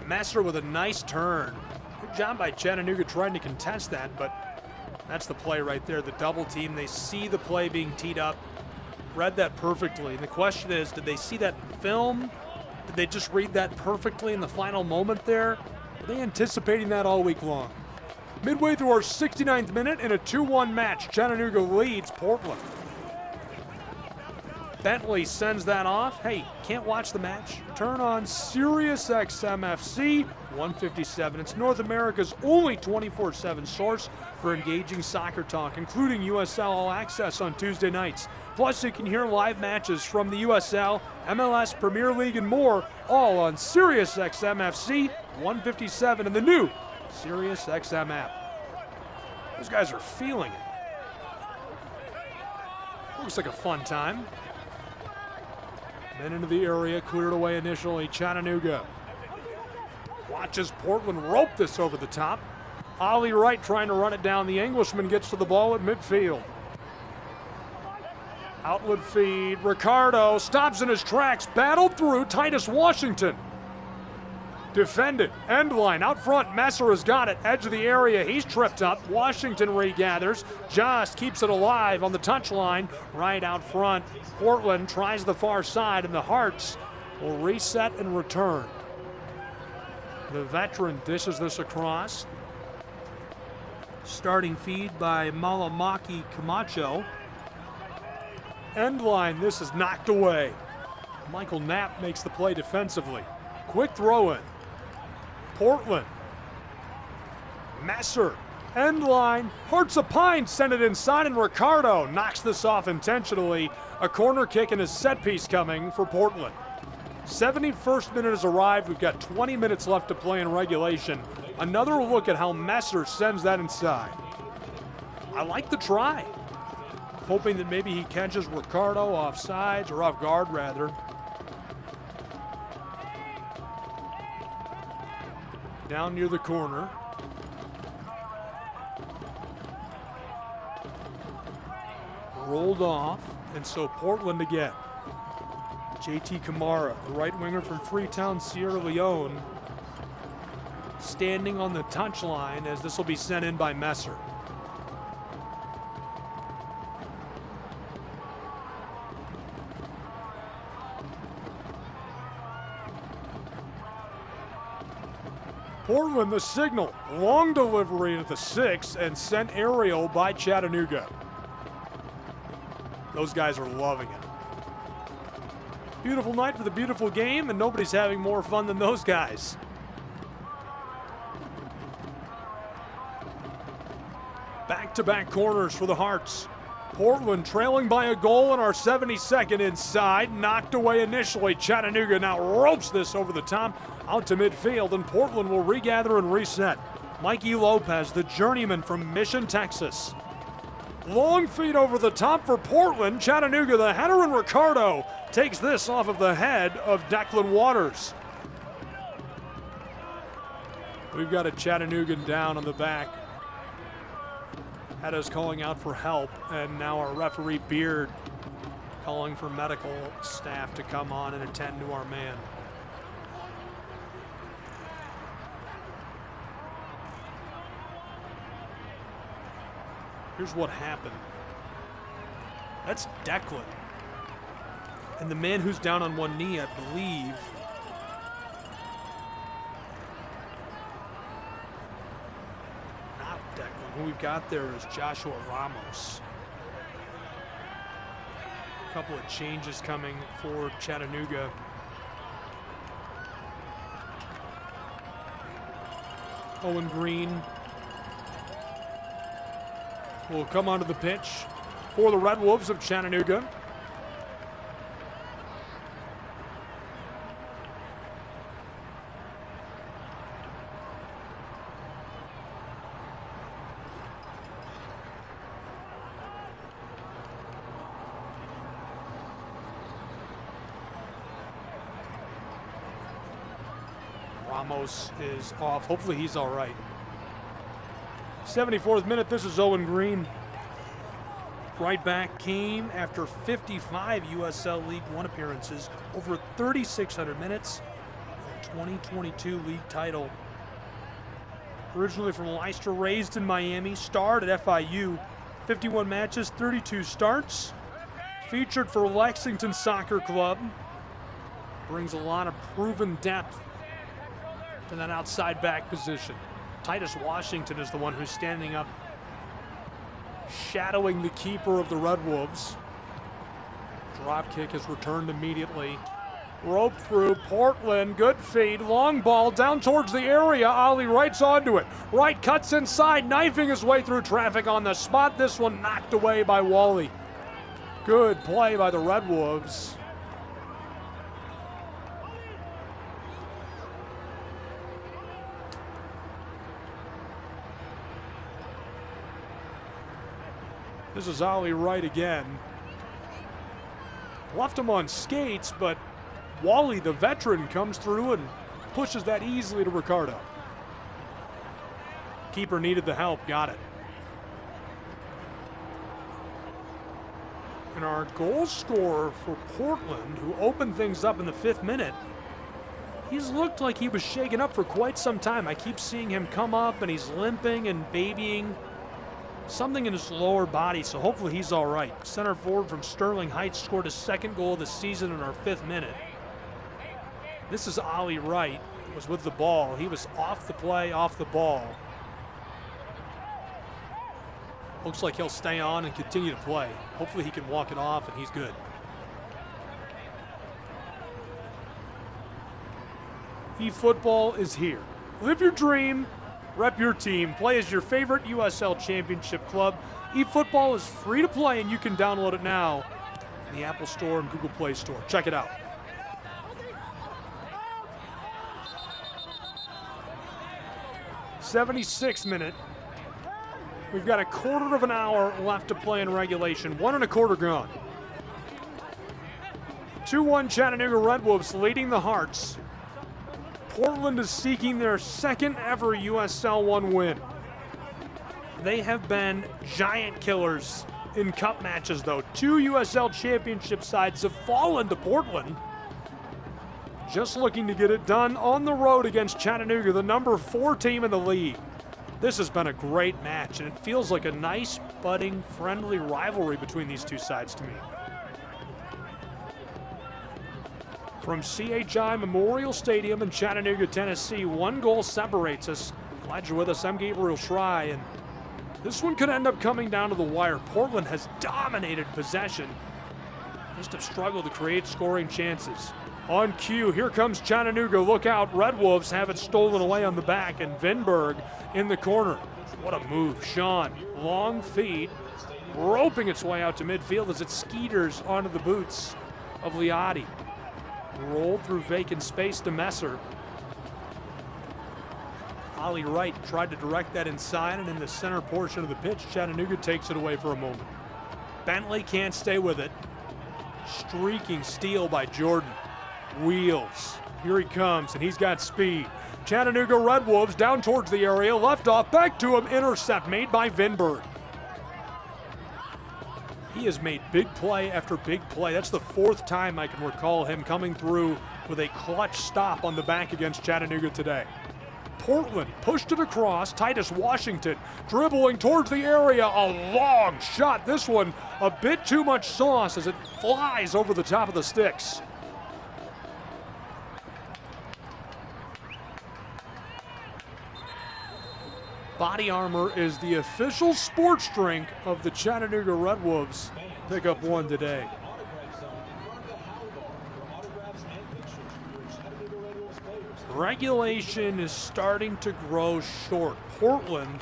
Messer with a nice turn. Good job by Chattanooga trying to contest that, but that's the play right there, the double team. They see the play being teed up, read that perfectly. And the question is, did they see that in film? Did they just read that perfectly in the final moment there? Were they anticipating that all week long? Midway through our 69th minute in a 2-1 match, Chattanooga leads Portland. Bentley sends that off. Hey, can't watch the match? Turn on Sirius XM-FC 157. It's North America's only 24/7 source for engaging soccer talk, including USL All Access on Tuesday nights. Plus, you can hear live matches from the USL, MLS, Premier League, and more, all on Sirius XM-FC 157 and the new Sirius XM app. Those guys are feeling it. Looks like a fun time. Men into the area, cleared away initially. Chattanooga watches Portland rope this over the top. Ollie Wright trying to run it down. The Englishman gets to the ball at midfield. Outlet feed. Ricardo stops in his tracks. Battled through. Titus Washington. Defended. End line. Out front. Messer has got it. Edge of the area. He's tripped up. Washington regathers. Just keeps it alive on the touchline. Right out front. Portland tries the far side, and the Hearts will reset and return. The veteran dishes this across. Starting feed by Malamaki Camacho. End line. This is knocked away. Michael Knapp makes the play defensively. Quick throw in. Portland. Messer. End line. Hearts of Pine send it inside, and Ricardo knocks this off intentionally. A corner kick and a set piece coming for Portland. 71st minute has arrived. We've got 20 minutes left to play in regulation. Another look at how Messer sends that inside. I like the try. Hoping that maybe he catches Ricardo off sides, or off guard rather. Down near the corner. Rolled off, and so Portland again. JT Kamara, the right winger from Freetown, Sierra Leone, standing on the touchline as this will be sent in by Messer. Portland the signal, long delivery at the 6 and sent aerial by Chattanooga. Those guys are loving it. Beautiful night for the beautiful game, and nobody's having more fun than those guys. Back-to-back corners for the Hearts. Portland trailing by a goal in our 72nd inside. Knocked away initially. Chattanooga now ropes this over the top out to midfield, and Portland will regather and reset. Mikey Lopez, the journeyman from Mission, Texas. Long feed over the top for Portland. Chattanooga, the header, and Ricardo takes this off of the head of Declan Waters. We've got a Chattanoogan down on the back. Had us calling out for help, and now our referee Beard calling for medical staff to come on and attend to our man. Here's what happened. That's Declan. And the man who's down on one knee, I believe, not Declan. Who we've got there is Joshua Ramos. A couple of changes coming for Chattanooga. Owen Green will come onto the pitch for the Red Wolves of Chattanooga. Ramos is off. Hopefully he's all right. 74th minute, this is Owen Green. Right back came after 55 USL League One appearances, over 3,600 minutes, 2022 league title. Originally from Leicester, raised in Miami, starred at FIU, 51 matches, 32 starts. Featured for Lexington Soccer Club. Brings a lot of proven depth to that outside back position. Titus Washington is the one who's standing up, shadowing the keeper of the Red Wolves. Drop kick is returned immediately. Rope through, Portland, good feed, long ball down towards the area. Ali Wright's onto it. Wright cuts inside, knifing his way through traffic on the spot. This one knocked away by Wally. Good play by the Red Wolves. This is Ali Wright again. Left him on skates, but Wally, the veteran, comes through and pushes that easily to Ricardo. Keeper needed the help, got it. And our goal scorer for Portland, who opened things up in the 5th minute, he's looked like he was shaken up for quite some time. I keep seeing him come up and he's limping and babying something in his lower body, so hopefully he's all right. Center forward from Sterling Heights scored his 2nd goal of the season in our 5th minute. This is Ali Wright, was with the ball. He was off the play, off the ball. Looks like he'll stay on and continue to play. Hopefully he can walk it off and he's good. eFootball is here. Live your dream, rep your team, play as your favorite USL Championship club. eFootball is free to play and you can download it now in the Apple Store and Google Play Store. Check it out. '76th minute. We've got a quarter of an hour left to play in regulation. 1 1/4 gone. 2-1 Chattanooga Red Wolves leading the Hearts. Portland is seeking their 2nd ever USL One win. They have been giant killers in cup matches, though. 2 USL Championship sides have fallen to Portland. Just looking to get it done on the road against Chattanooga, the number 4 team in the league. This has been a great match, and it feels like a nice, budding, friendly rivalry between these two sides to me. From CHI Memorial Stadium in Chattanooga, Tennessee, 1 goal separates us. Glad you're with us. I'm Gabriel Schrei, and this one could end up coming down to the wire. Portland has dominated possession, just have struggled to create scoring chances. On cue, here comes Chattanooga. Look out, Red Wolves have it stolen away on the back, and Vinberg in the corner. What a move, Sean. Long feed, roping its way out to midfield as it skeeters onto the boots of Liotti. Rolled through vacant space to Messer. Ali Wright tried to direct that inside, and in the center portion of the pitch, Chattanooga takes it away for a moment. Bentley can't stay with it. Streaking steal by Jordan. Wheels. Here he comes, and he's got speed. Chattanooga Red Wolves down towards the area, left off, back to him, intercept made by Vinberg. He has made big play after big play. That's the 4th time I can recall him coming through with a clutch stop on the back against Chattanooga today. Portland pushed it across. Titus Washington dribbling towards the area. A long shot. This one a bit too much sauce as it flies over the top of the sticks. Body armor is the official sports drink of the Chattanooga Red Wolves. Pick up one today. Regulation is starting to grow short. Portland,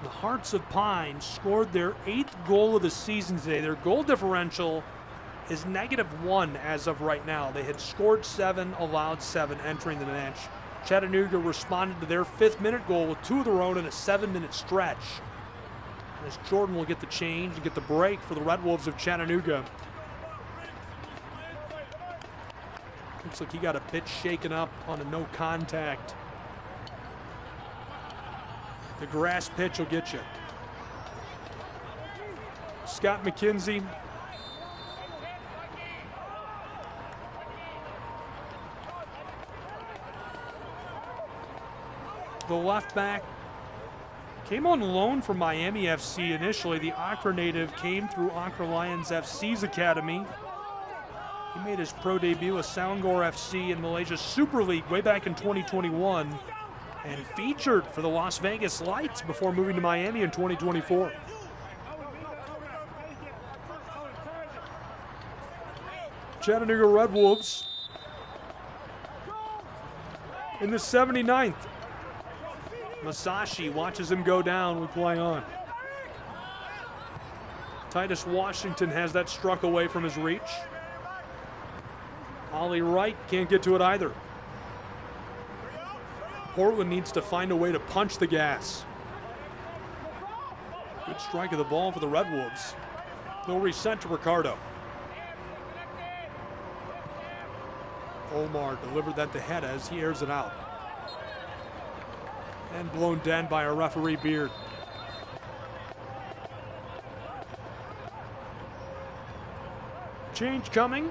the Hearts of Pine, scored their 8th goal of the season today. Their goal differential is -1 as of right now. They had scored 7, allowed 7 entering the match. Chattanooga responded to their 5th-minute goal with 2 of their own in a 7-minute stretch. As Jordan will get the change and get the break for the Red Wolves of Chattanooga. Looks like he got a bit shaken up on a no contact. The grass pitch will get you. Scott McKenzie. The left back came on loan from Miami FC initially. The Accra native came through Accra Lions FC's academy. He made his pro debut with Selangor FC in Malaysia's Super League way back in 2021 and featured for the Las Vegas Lights before moving to Miami in 2024. Chattanooga Red Wolves in the 79th. Masashi watches him go down. We play on. Titus Washington has that struck away from his reach. Ollie Wright can't get to it either. Portland needs to find a way to punch the gas. Good strike of the ball for the Red Wolves. They'll reset to Ricardo. Omar delivered that to head as he airs it out. And blown dead by our referee Beard. Change coming.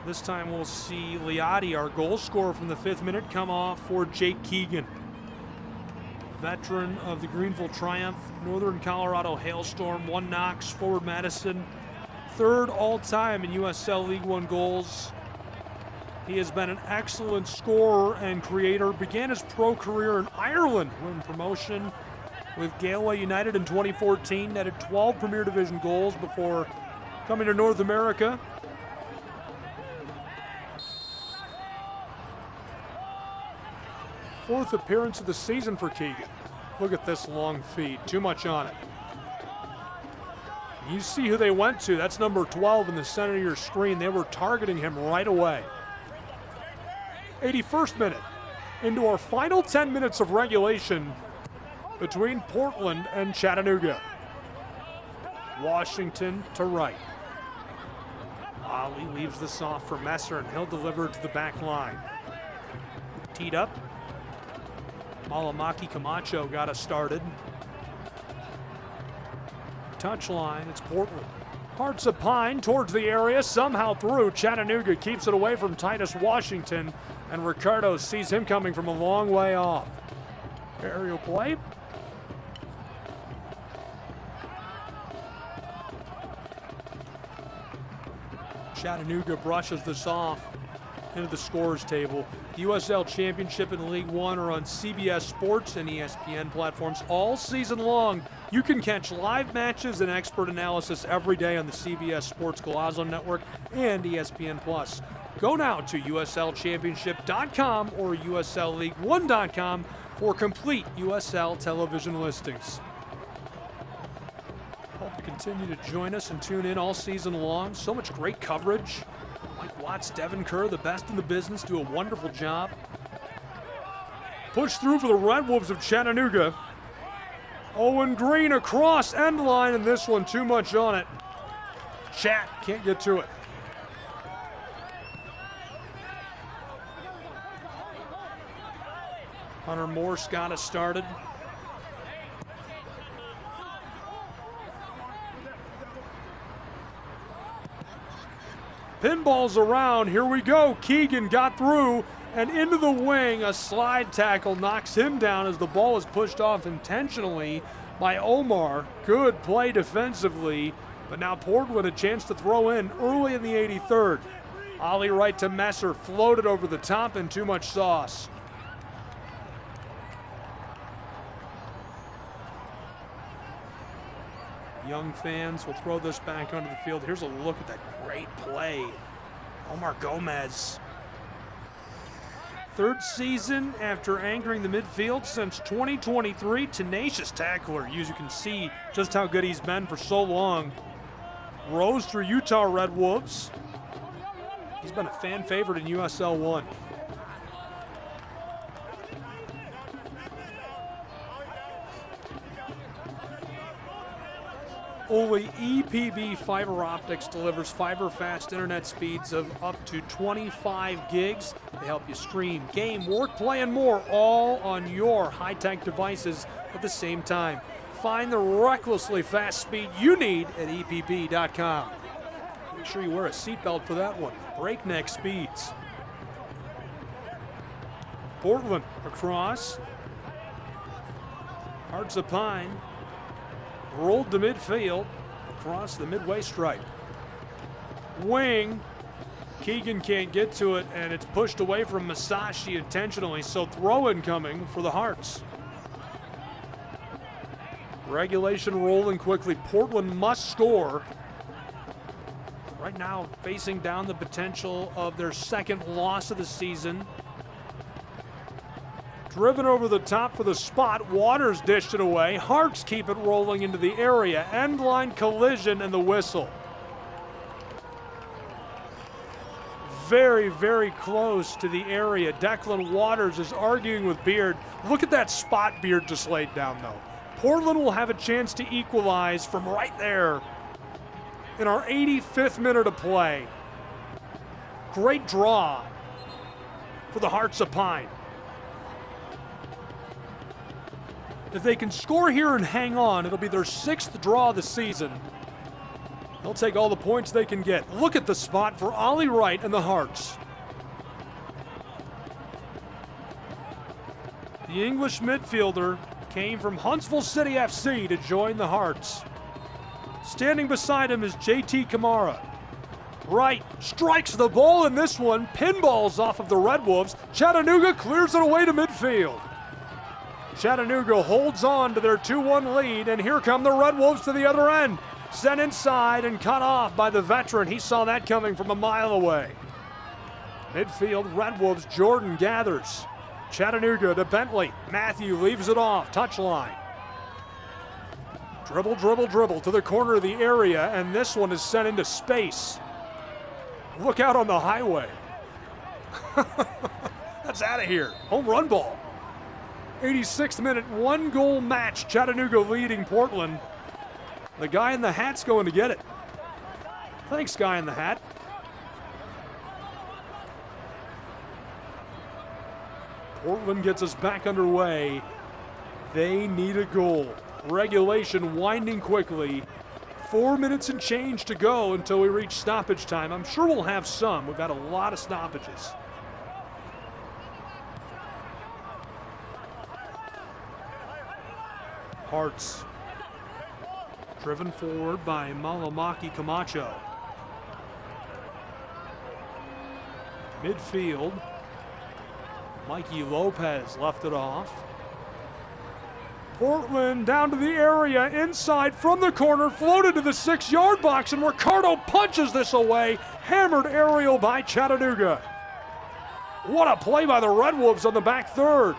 This time we'll see Liati, our goal scorer from the 5th minute, come off for Jake Keegan. Veteran of the Greenville Triumph, Northern Colorado Hailstorm, 1 Knox, Forward Madison, 3rd all-time in USL League One goals. He has been an excellent scorer and creator. Began his pro career in Ireland, winning promotion with Galway United in 2014. Netted 12 Premier Division goals before coming to North America. Fourth appearance of the season for Keegan. Look at this long feed, too much on it. You see who they went to. That's number 12 in the center of your screen. They were targeting him right away. 81st minute, into our final 10 minutes of regulation between Portland and Chattanooga. Washington to right. Ali leaves this off for Messer, and he'll deliver it to the back line. Teed up. Malamaki Camacho got us started. Touchline, it's Portland. Hearts of Pine towards the area, somehow through. Chattanooga keeps it away from Titus Washington, and Ricardo sees him coming from a long way off. Aerial play. Chattanooga brushes this off into the scores table. The USL Championship and League One are on CBS Sports and ESPN platforms all season long. You can catch live matches and expert analysis every day on the CBS Sports Golazo Network and ESPN Plus. Go now to USLChampionship.com or USLLeague1.com for complete USL television listings. Hope you continue to join us and tune in all season long. So much great coverage. Mike Watts, Devin Kerr, the best in the business, do a wonderful job. Push through for the Red Wolves of Chattanooga. Owen Green across end line, and this one too much on it. Chat can't get to it. Hunter Morse got us started. Pinballs around, here we go. Keegan got through and into the wing. A slide tackle knocks him down as the ball is pushed off intentionally by Omar. Good play defensively, but now Portland a chance to throw in early in the 83rd. Ollie Wright to Messer, floated over the top and too much sauce. Young fans will throw this back onto the field. Here's a look at that great play Omar Gomez. Third season after anchoring the midfield since 2023. Tenacious tackler. You can see just how good he's been for so long. Rose through Utah Red Wolves. He's been a fan favorite in USL 1. Only EPB Fiber Optics delivers fiber-fast internet speeds of up to 25 gigs. They help you stream, game, work, play, and more, all on your high-tech devices at the same time. Find the recklessly fast speed you need at EPB.com. Make sure you wear a seatbelt for that one. Breakneck speeds. Portland across. Hearts of Pine. Rolled to midfield across the midway stripe. Wing. Keegan can't get to it, and it's pushed away from Masashi intentionally, so throw incoming for the Hearts. Regulation rolling quickly. Portland must score. Right now facing down the potential of their second loss of the season. Driven over the top for the spot. Waters dished it away. Hearts keep it rolling into the area. End line collision and the whistle. Very, very close to the area. Declan Waters is arguing with Beard. Look at that spot Beard just laid down, though. Portland will have a chance to equalize from right there in our 85th minute of play. Great draw for the Hearts of Pine. If they can score here and hang on, it'll be their 6th draw of the season. They'll take all the points they can get. Look at the spot for Ollie Wright and the Hearts. The English midfielder came from Huntsville City FC to join the Hearts. Standing beside him is JT Kamara. Wright strikes the ball in this one. Pinballs off of the Red Wolves. Chattanooga clears it away to midfield. Chattanooga holds on to their 2-1 lead, and here come the Red Wolves to the other end. Sent inside and cut off by the veteran. He saw that coming from a mile away. Midfield, Red Wolves, Jordan gathers. Chattanooga to Bentley. Matthew leaves it off, touchline. Dribble, dribble, dribble to the corner of the area, and this one is sent into space. Look out on the highway. That's out of here. Home run ball. 86th minute, 1-goal match. Chattanooga leading Portland. The guy in the hat's going to get it. Thanks, guy in the hat. Portland gets us back underway. They need a goal. Regulation winding quickly. 4 minutes and change to go until we reach stoppage time. I'm sure we'll have some. We've had a lot of stoppages. Hearts. Driven forward by Malamaki Camacho. Midfield. Mikey Lopez left it off. Portland down to the area, inside from the corner, floated to the 6-yard box, and Ricardo punches this away. Hammered aerial by Chattanooga. What a play by the Red Wolves on the back third.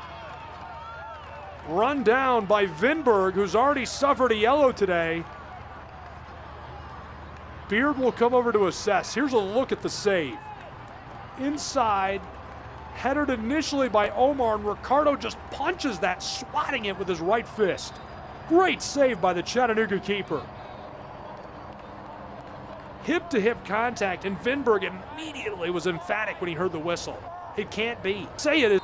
Run down by Vinberg, who's already suffered a yellow today. Beard will come over to assess. Here's a look at the save. Inside, headed initially by Omar, and Ricardo just punches that, swatting it with his right fist. Great save by the Chattanooga keeper. Hip-to-hip contact, and Vinberg immediately was emphatic when he heard the whistle. It can't be. Say it is.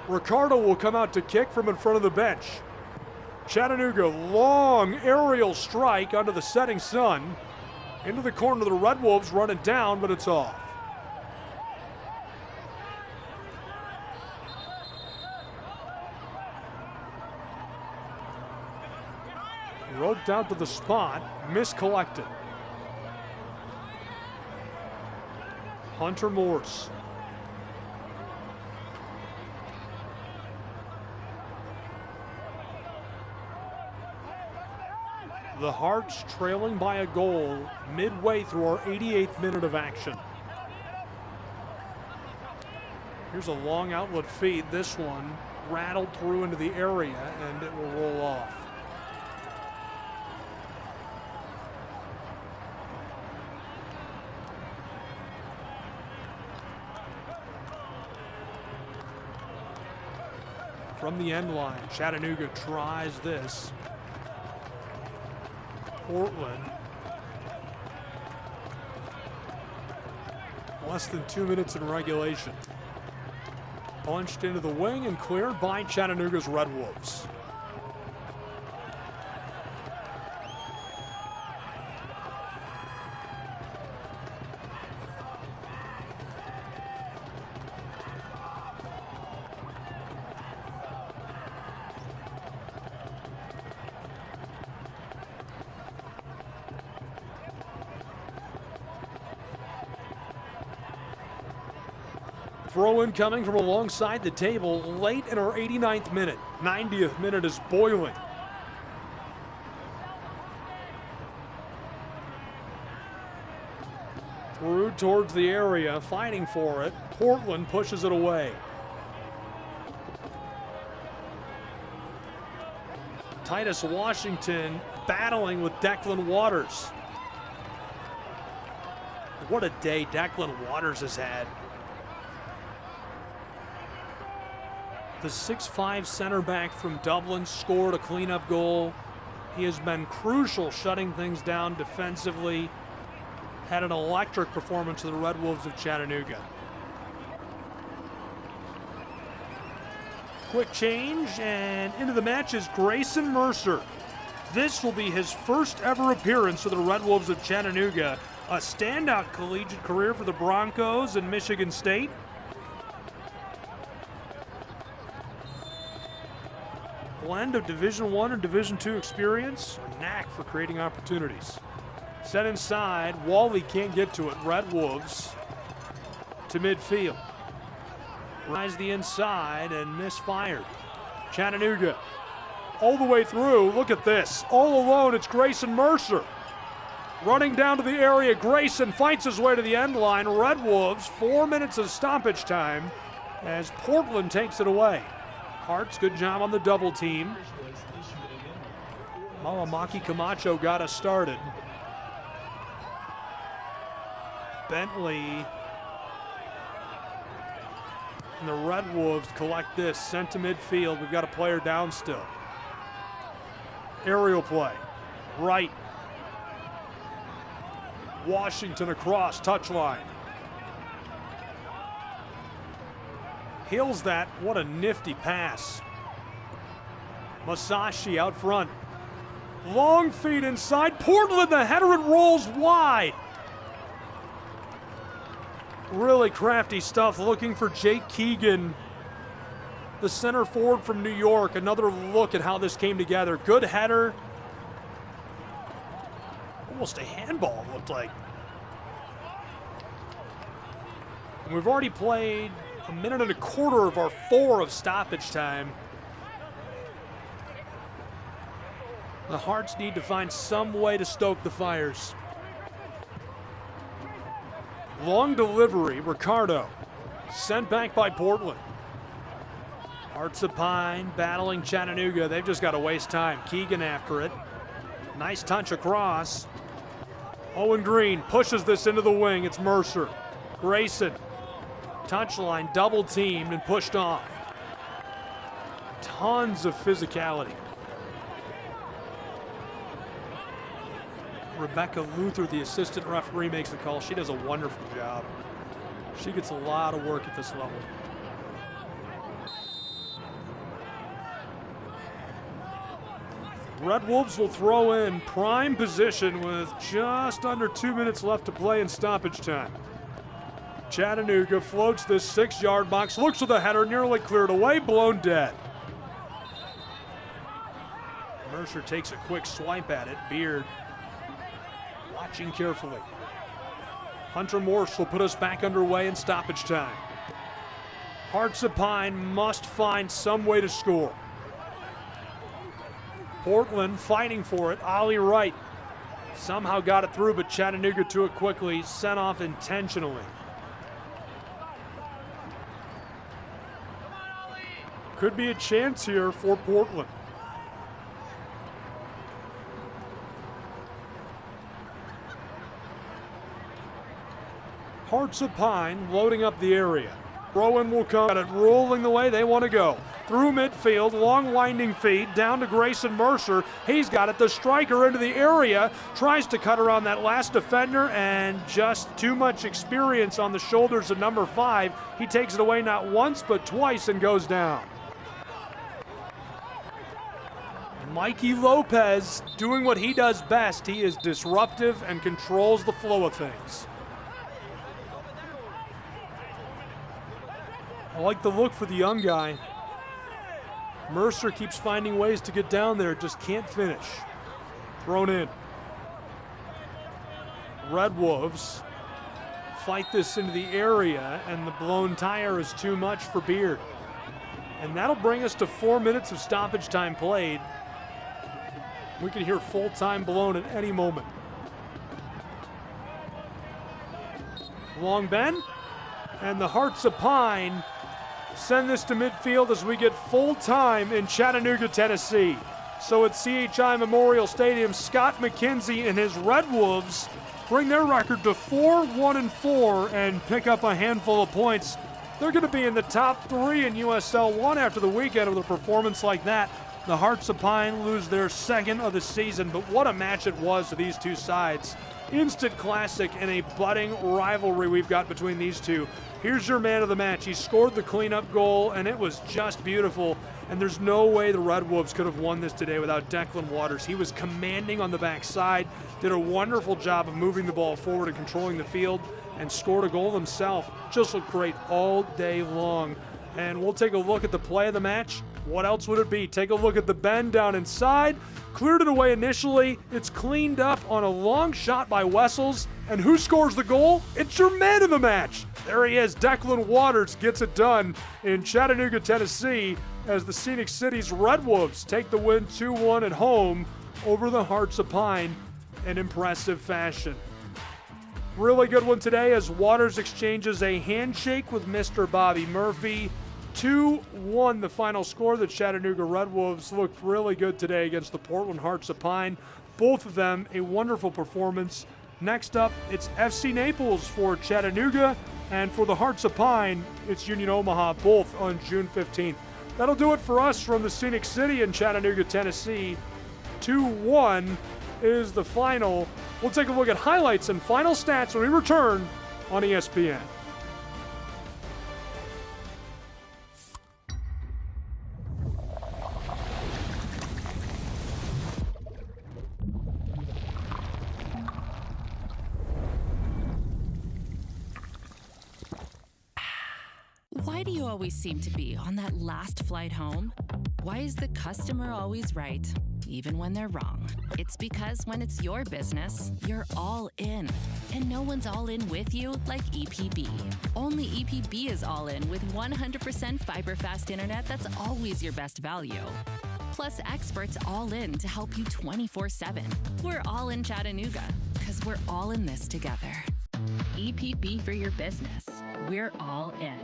Ricardo will come out to kick from in front of the bench. Chattanooga, long aerial strike under the setting sun. Into the corner, the Red Wolves run it down, but it's off. Roped out to the spot, miscollected. Hunter Morse. The Hearts trailing by a goal midway through our 88th minute of action. Here's a long outlet feed. This one rattled through into the area, and it will roll off. From the end line, Chattanooga tries this. Portland. Less than 2 minutes in regulation. Punched into the wing and cleared by Chattanooga's Red Wolves. Throw in coming from alongside the table late in our 89th minute. 90th minute is boiling. Through towards the area, fighting for it. Portland pushes it away. Titus Washington battling with Declan Waters. What a day Declan Waters has had. The 6'5" center back from Dublin scored a cleanup goal. He has been crucial shutting things down defensively. Had an electric performance of the Red Wolves of Chattanooga. Quick change, and into the match is Grayson Mercer. This will be his first ever appearance for the Red Wolves of Chattanooga. A standout collegiate career for the Broncos and Michigan State. Blend of Division I and Division II experience, a knack for creating opportunities. Set inside, Wally can't get to it. Red Wolves to midfield. Rise the inside and misfired. Chattanooga all the way through. Look at this. All alone, it's Grayson Mercer. Running down to the area, Grayson fights his way to the end line. Red Wolves, 4 minutes of stoppage time as Portland takes it away. Hart's good job on the double team. Malamaki Camacho got us started. Bentley and the Red Wolves collect this, sent to midfield. We've got a player down still. Aerial play, right. Washington across, touchline. Heals that, what a nifty pass. Masashi out front. Long feed inside, Portland, the header, it rolls wide. Really crafty stuff, looking for Jake Keegan, the center forward from New York. Another look at how this came together. Good header. Almost a handball, it looked like. And we've already played a minute and a quarter of our 4 of stoppage time. The Hearts need to find some way to stoke the fires. Long delivery, Ricardo. Sent back by Portland. Hearts of Pine battling Chattanooga. They've just got to waste time. Keegan after it. Nice touch across. Owen Green pushes this into the wing. It's Mercer. Grayson. Touchline, double teamed and pushed off. Tons of physicality. Rebecca Luther, the assistant referee, makes the call. She does a wonderful job. She gets a lot of work at this level. Red Wolves will throw in prime position with just under 2 minutes left to play in stoppage time. Chattanooga floats this 6-yard box, looks for the header, nearly cleared away, blown dead. Mercer takes a quick swipe at it. Beard watching carefully. Hunter Morse will put us back underway in stoppage time. Hearts of Pine must find some way to score. Portland fighting for it. Ollie Wright somehow got it through, but Chattanooga to it quickly, sent off intentionally. Could be a chance here for Portland. Hearts of Pine loading up the area. Rowan will come at it, rolling the way they want to go. Through midfield, long winding feed, down to Grayson Mercer. He's got it, the striker into the area, tries to cut around that last defender, and just too much experience on the shoulders of number 5. He takes it away not once, but twice and goes down. Mikey Lopez doing what he does best. He is disruptive and controls the flow of things. I like the look for the young guy. Mercer keeps finding ways to get down there, just can't finish. Thrown in. Red Wolves fight this into the area, and the blown tire is too much for Beard. And that'll bring us to 4 minutes of stoppage time played. We can hear full time blown at any moment. Long Ben, and the Hearts of Pine send this to midfield as we get full time in Chattanooga, Tennessee. So at CHI Memorial Stadium, Scott McKenzie and his Red Wolves bring their record to 4-1-4 and pick up a handful of points. They're going to be in the top 3 in USL 1 after the weekend with a performance like that. The Hearts of Pine lose their second of the season, but what a match it was to these two sides. Instant classic and a budding rivalry we've got between these two. Here's your man of the match. He scored the cleanup goal, and it was just beautiful. And there's no way the Red Wolves could have won this today without Declan Waters. He was commanding on the backside, did a wonderful job of moving the ball forward and controlling the field, and scored a goal himself. Just looked great all day long. And we'll take a look at the play of the match. What else would it be? Take a look at the bend down inside. Cleared it away initially. It's cleaned up on a long shot by Wessels. And who scores the goal? It's your man of the match. There he is. Declan Waters gets it done in Chattanooga, Tennessee, as the Scenic City's Red Wolves take the win 2-1 at home over the Hearts of Pine in impressive fashion. Really good one today as Waters exchanges a handshake with Mr. Bobby Murphy. 2-1 the final score. The Chattanooga Red Wolves looked really good today against the Portland Hearts of Pine. Both of them a wonderful performance. Next up, it's FC Naples for Chattanooga, and for the Hearts of Pine, it's Union Omaha, both on June 15th. That'll do it for us from the Scenic City in Chattanooga, Tennessee. 2-1 is the final. We'll take a look at highlights and final stats when we return on ESPN. Why do you always seem to be on that last flight home? Why is the customer always right, even when they're wrong? It's because when it's your business, you're all in. And no one's all in with you like EPB. Only EPB is all in with 100% fiber fast internet that's always your best value. Plus experts all in to help you 24/7. We're all in Chattanooga, because we're all in this together. EPB for your business. We're all in.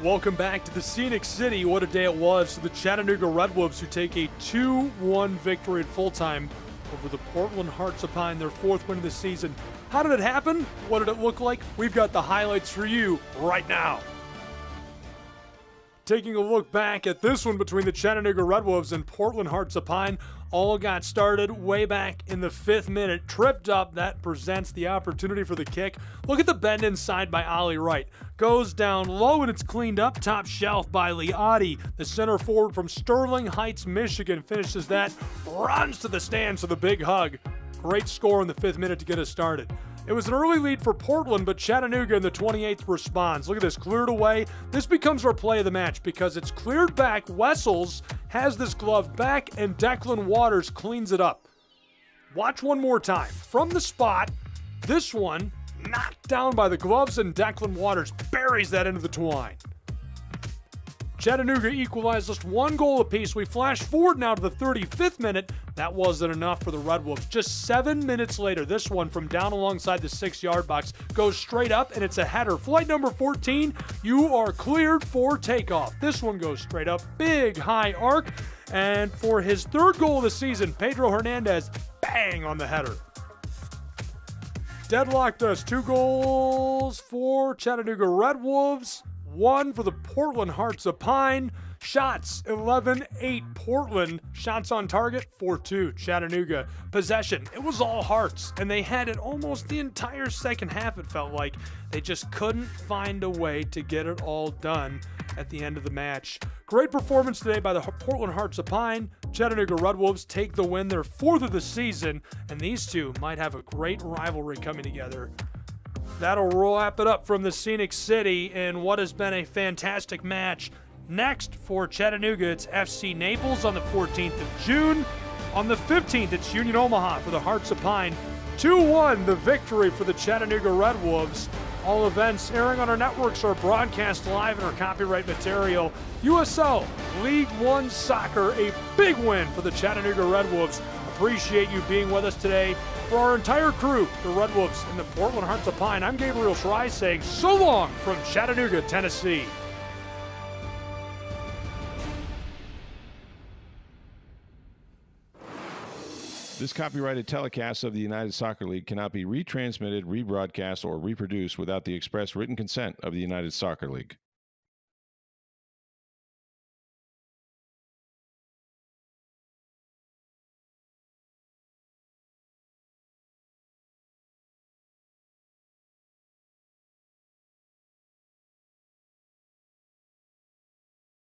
Welcome back to the Scenic City. What a day it was for the Chattanooga Red Wolves, who take a 2-1 victory at full time over the Portland Hearts of Pine, their 4th win of the season. How did it happen? What did it look like? We've got the highlights for you right now. Taking a look back at this one between the Chattanooga Red Wolves and Portland Hearts of Pine, all got started way back in the 5th minute. Tripped up, that presents the opportunity for the kick. Look at the bend inside by Ollie Wright. Goes down low and it's cleaned up, top shelf by Leotti. The center forward from Sterling Heights, Michigan, finishes that, runs to the stands for the big hug. Great score in the 5th minute to get us started. It was an early lead for Portland, but Chattanooga in the 28th responds. Look at this, cleared away. This becomes our play of the match because it's cleared back. Wessels has this glove back, and Declan Waters cleans it up. Watch one more time. From the spot, this one knocked down by the gloves, and Declan Waters buries that into the twine. Chattanooga equalized just 1 goal apiece. We flash forward now to the 35th minute. That wasn't enough for the Red Wolves. Just 7 minutes later, this one from down alongside the 6-yard box goes straight up, and it's a header. Flight number 14, you are cleared for takeoff. This one goes straight up, big high arc, and for his 3rd goal of the season, Pedro Hernandez, bang on the header. Deadlocked us. 2 goals for Chattanooga Red Wolves. 1 for the Portland Hearts of Pine. Shots, 11-8 Portland. Shots on target, 4-2 Chattanooga. Possession, it was all Hearts, and they had it almost the entire second half, it felt like. They just couldn't find a way to get it all done at the end of the match. Great performance today by the Portland Hearts of Pine. Chattanooga Red Wolves take the win, their 4th of the season, and these two might have a great rivalry coming together. That'll wrap it up from the Scenic City in what has been a fantastic match. Next for Chattanooga, it's FC Naples on the 14th of June. On the 15th, it's Union Omaha for the Hearts of Pine. 2-1, the victory for the Chattanooga Red Wolves. All events airing on our networks are broadcast live in our copyright material. USL League One Soccer, a big win for the Chattanooga Red Wolves. Appreciate you being with us today. For our entire crew, the Red Wolves and the Portland Hearts of Pine, I'm Gabriel Schreier saying so long from Chattanooga, Tennessee. This copyrighted telecast of the United Soccer League cannot be retransmitted, rebroadcast, or reproduced without the express written consent of the United Soccer League.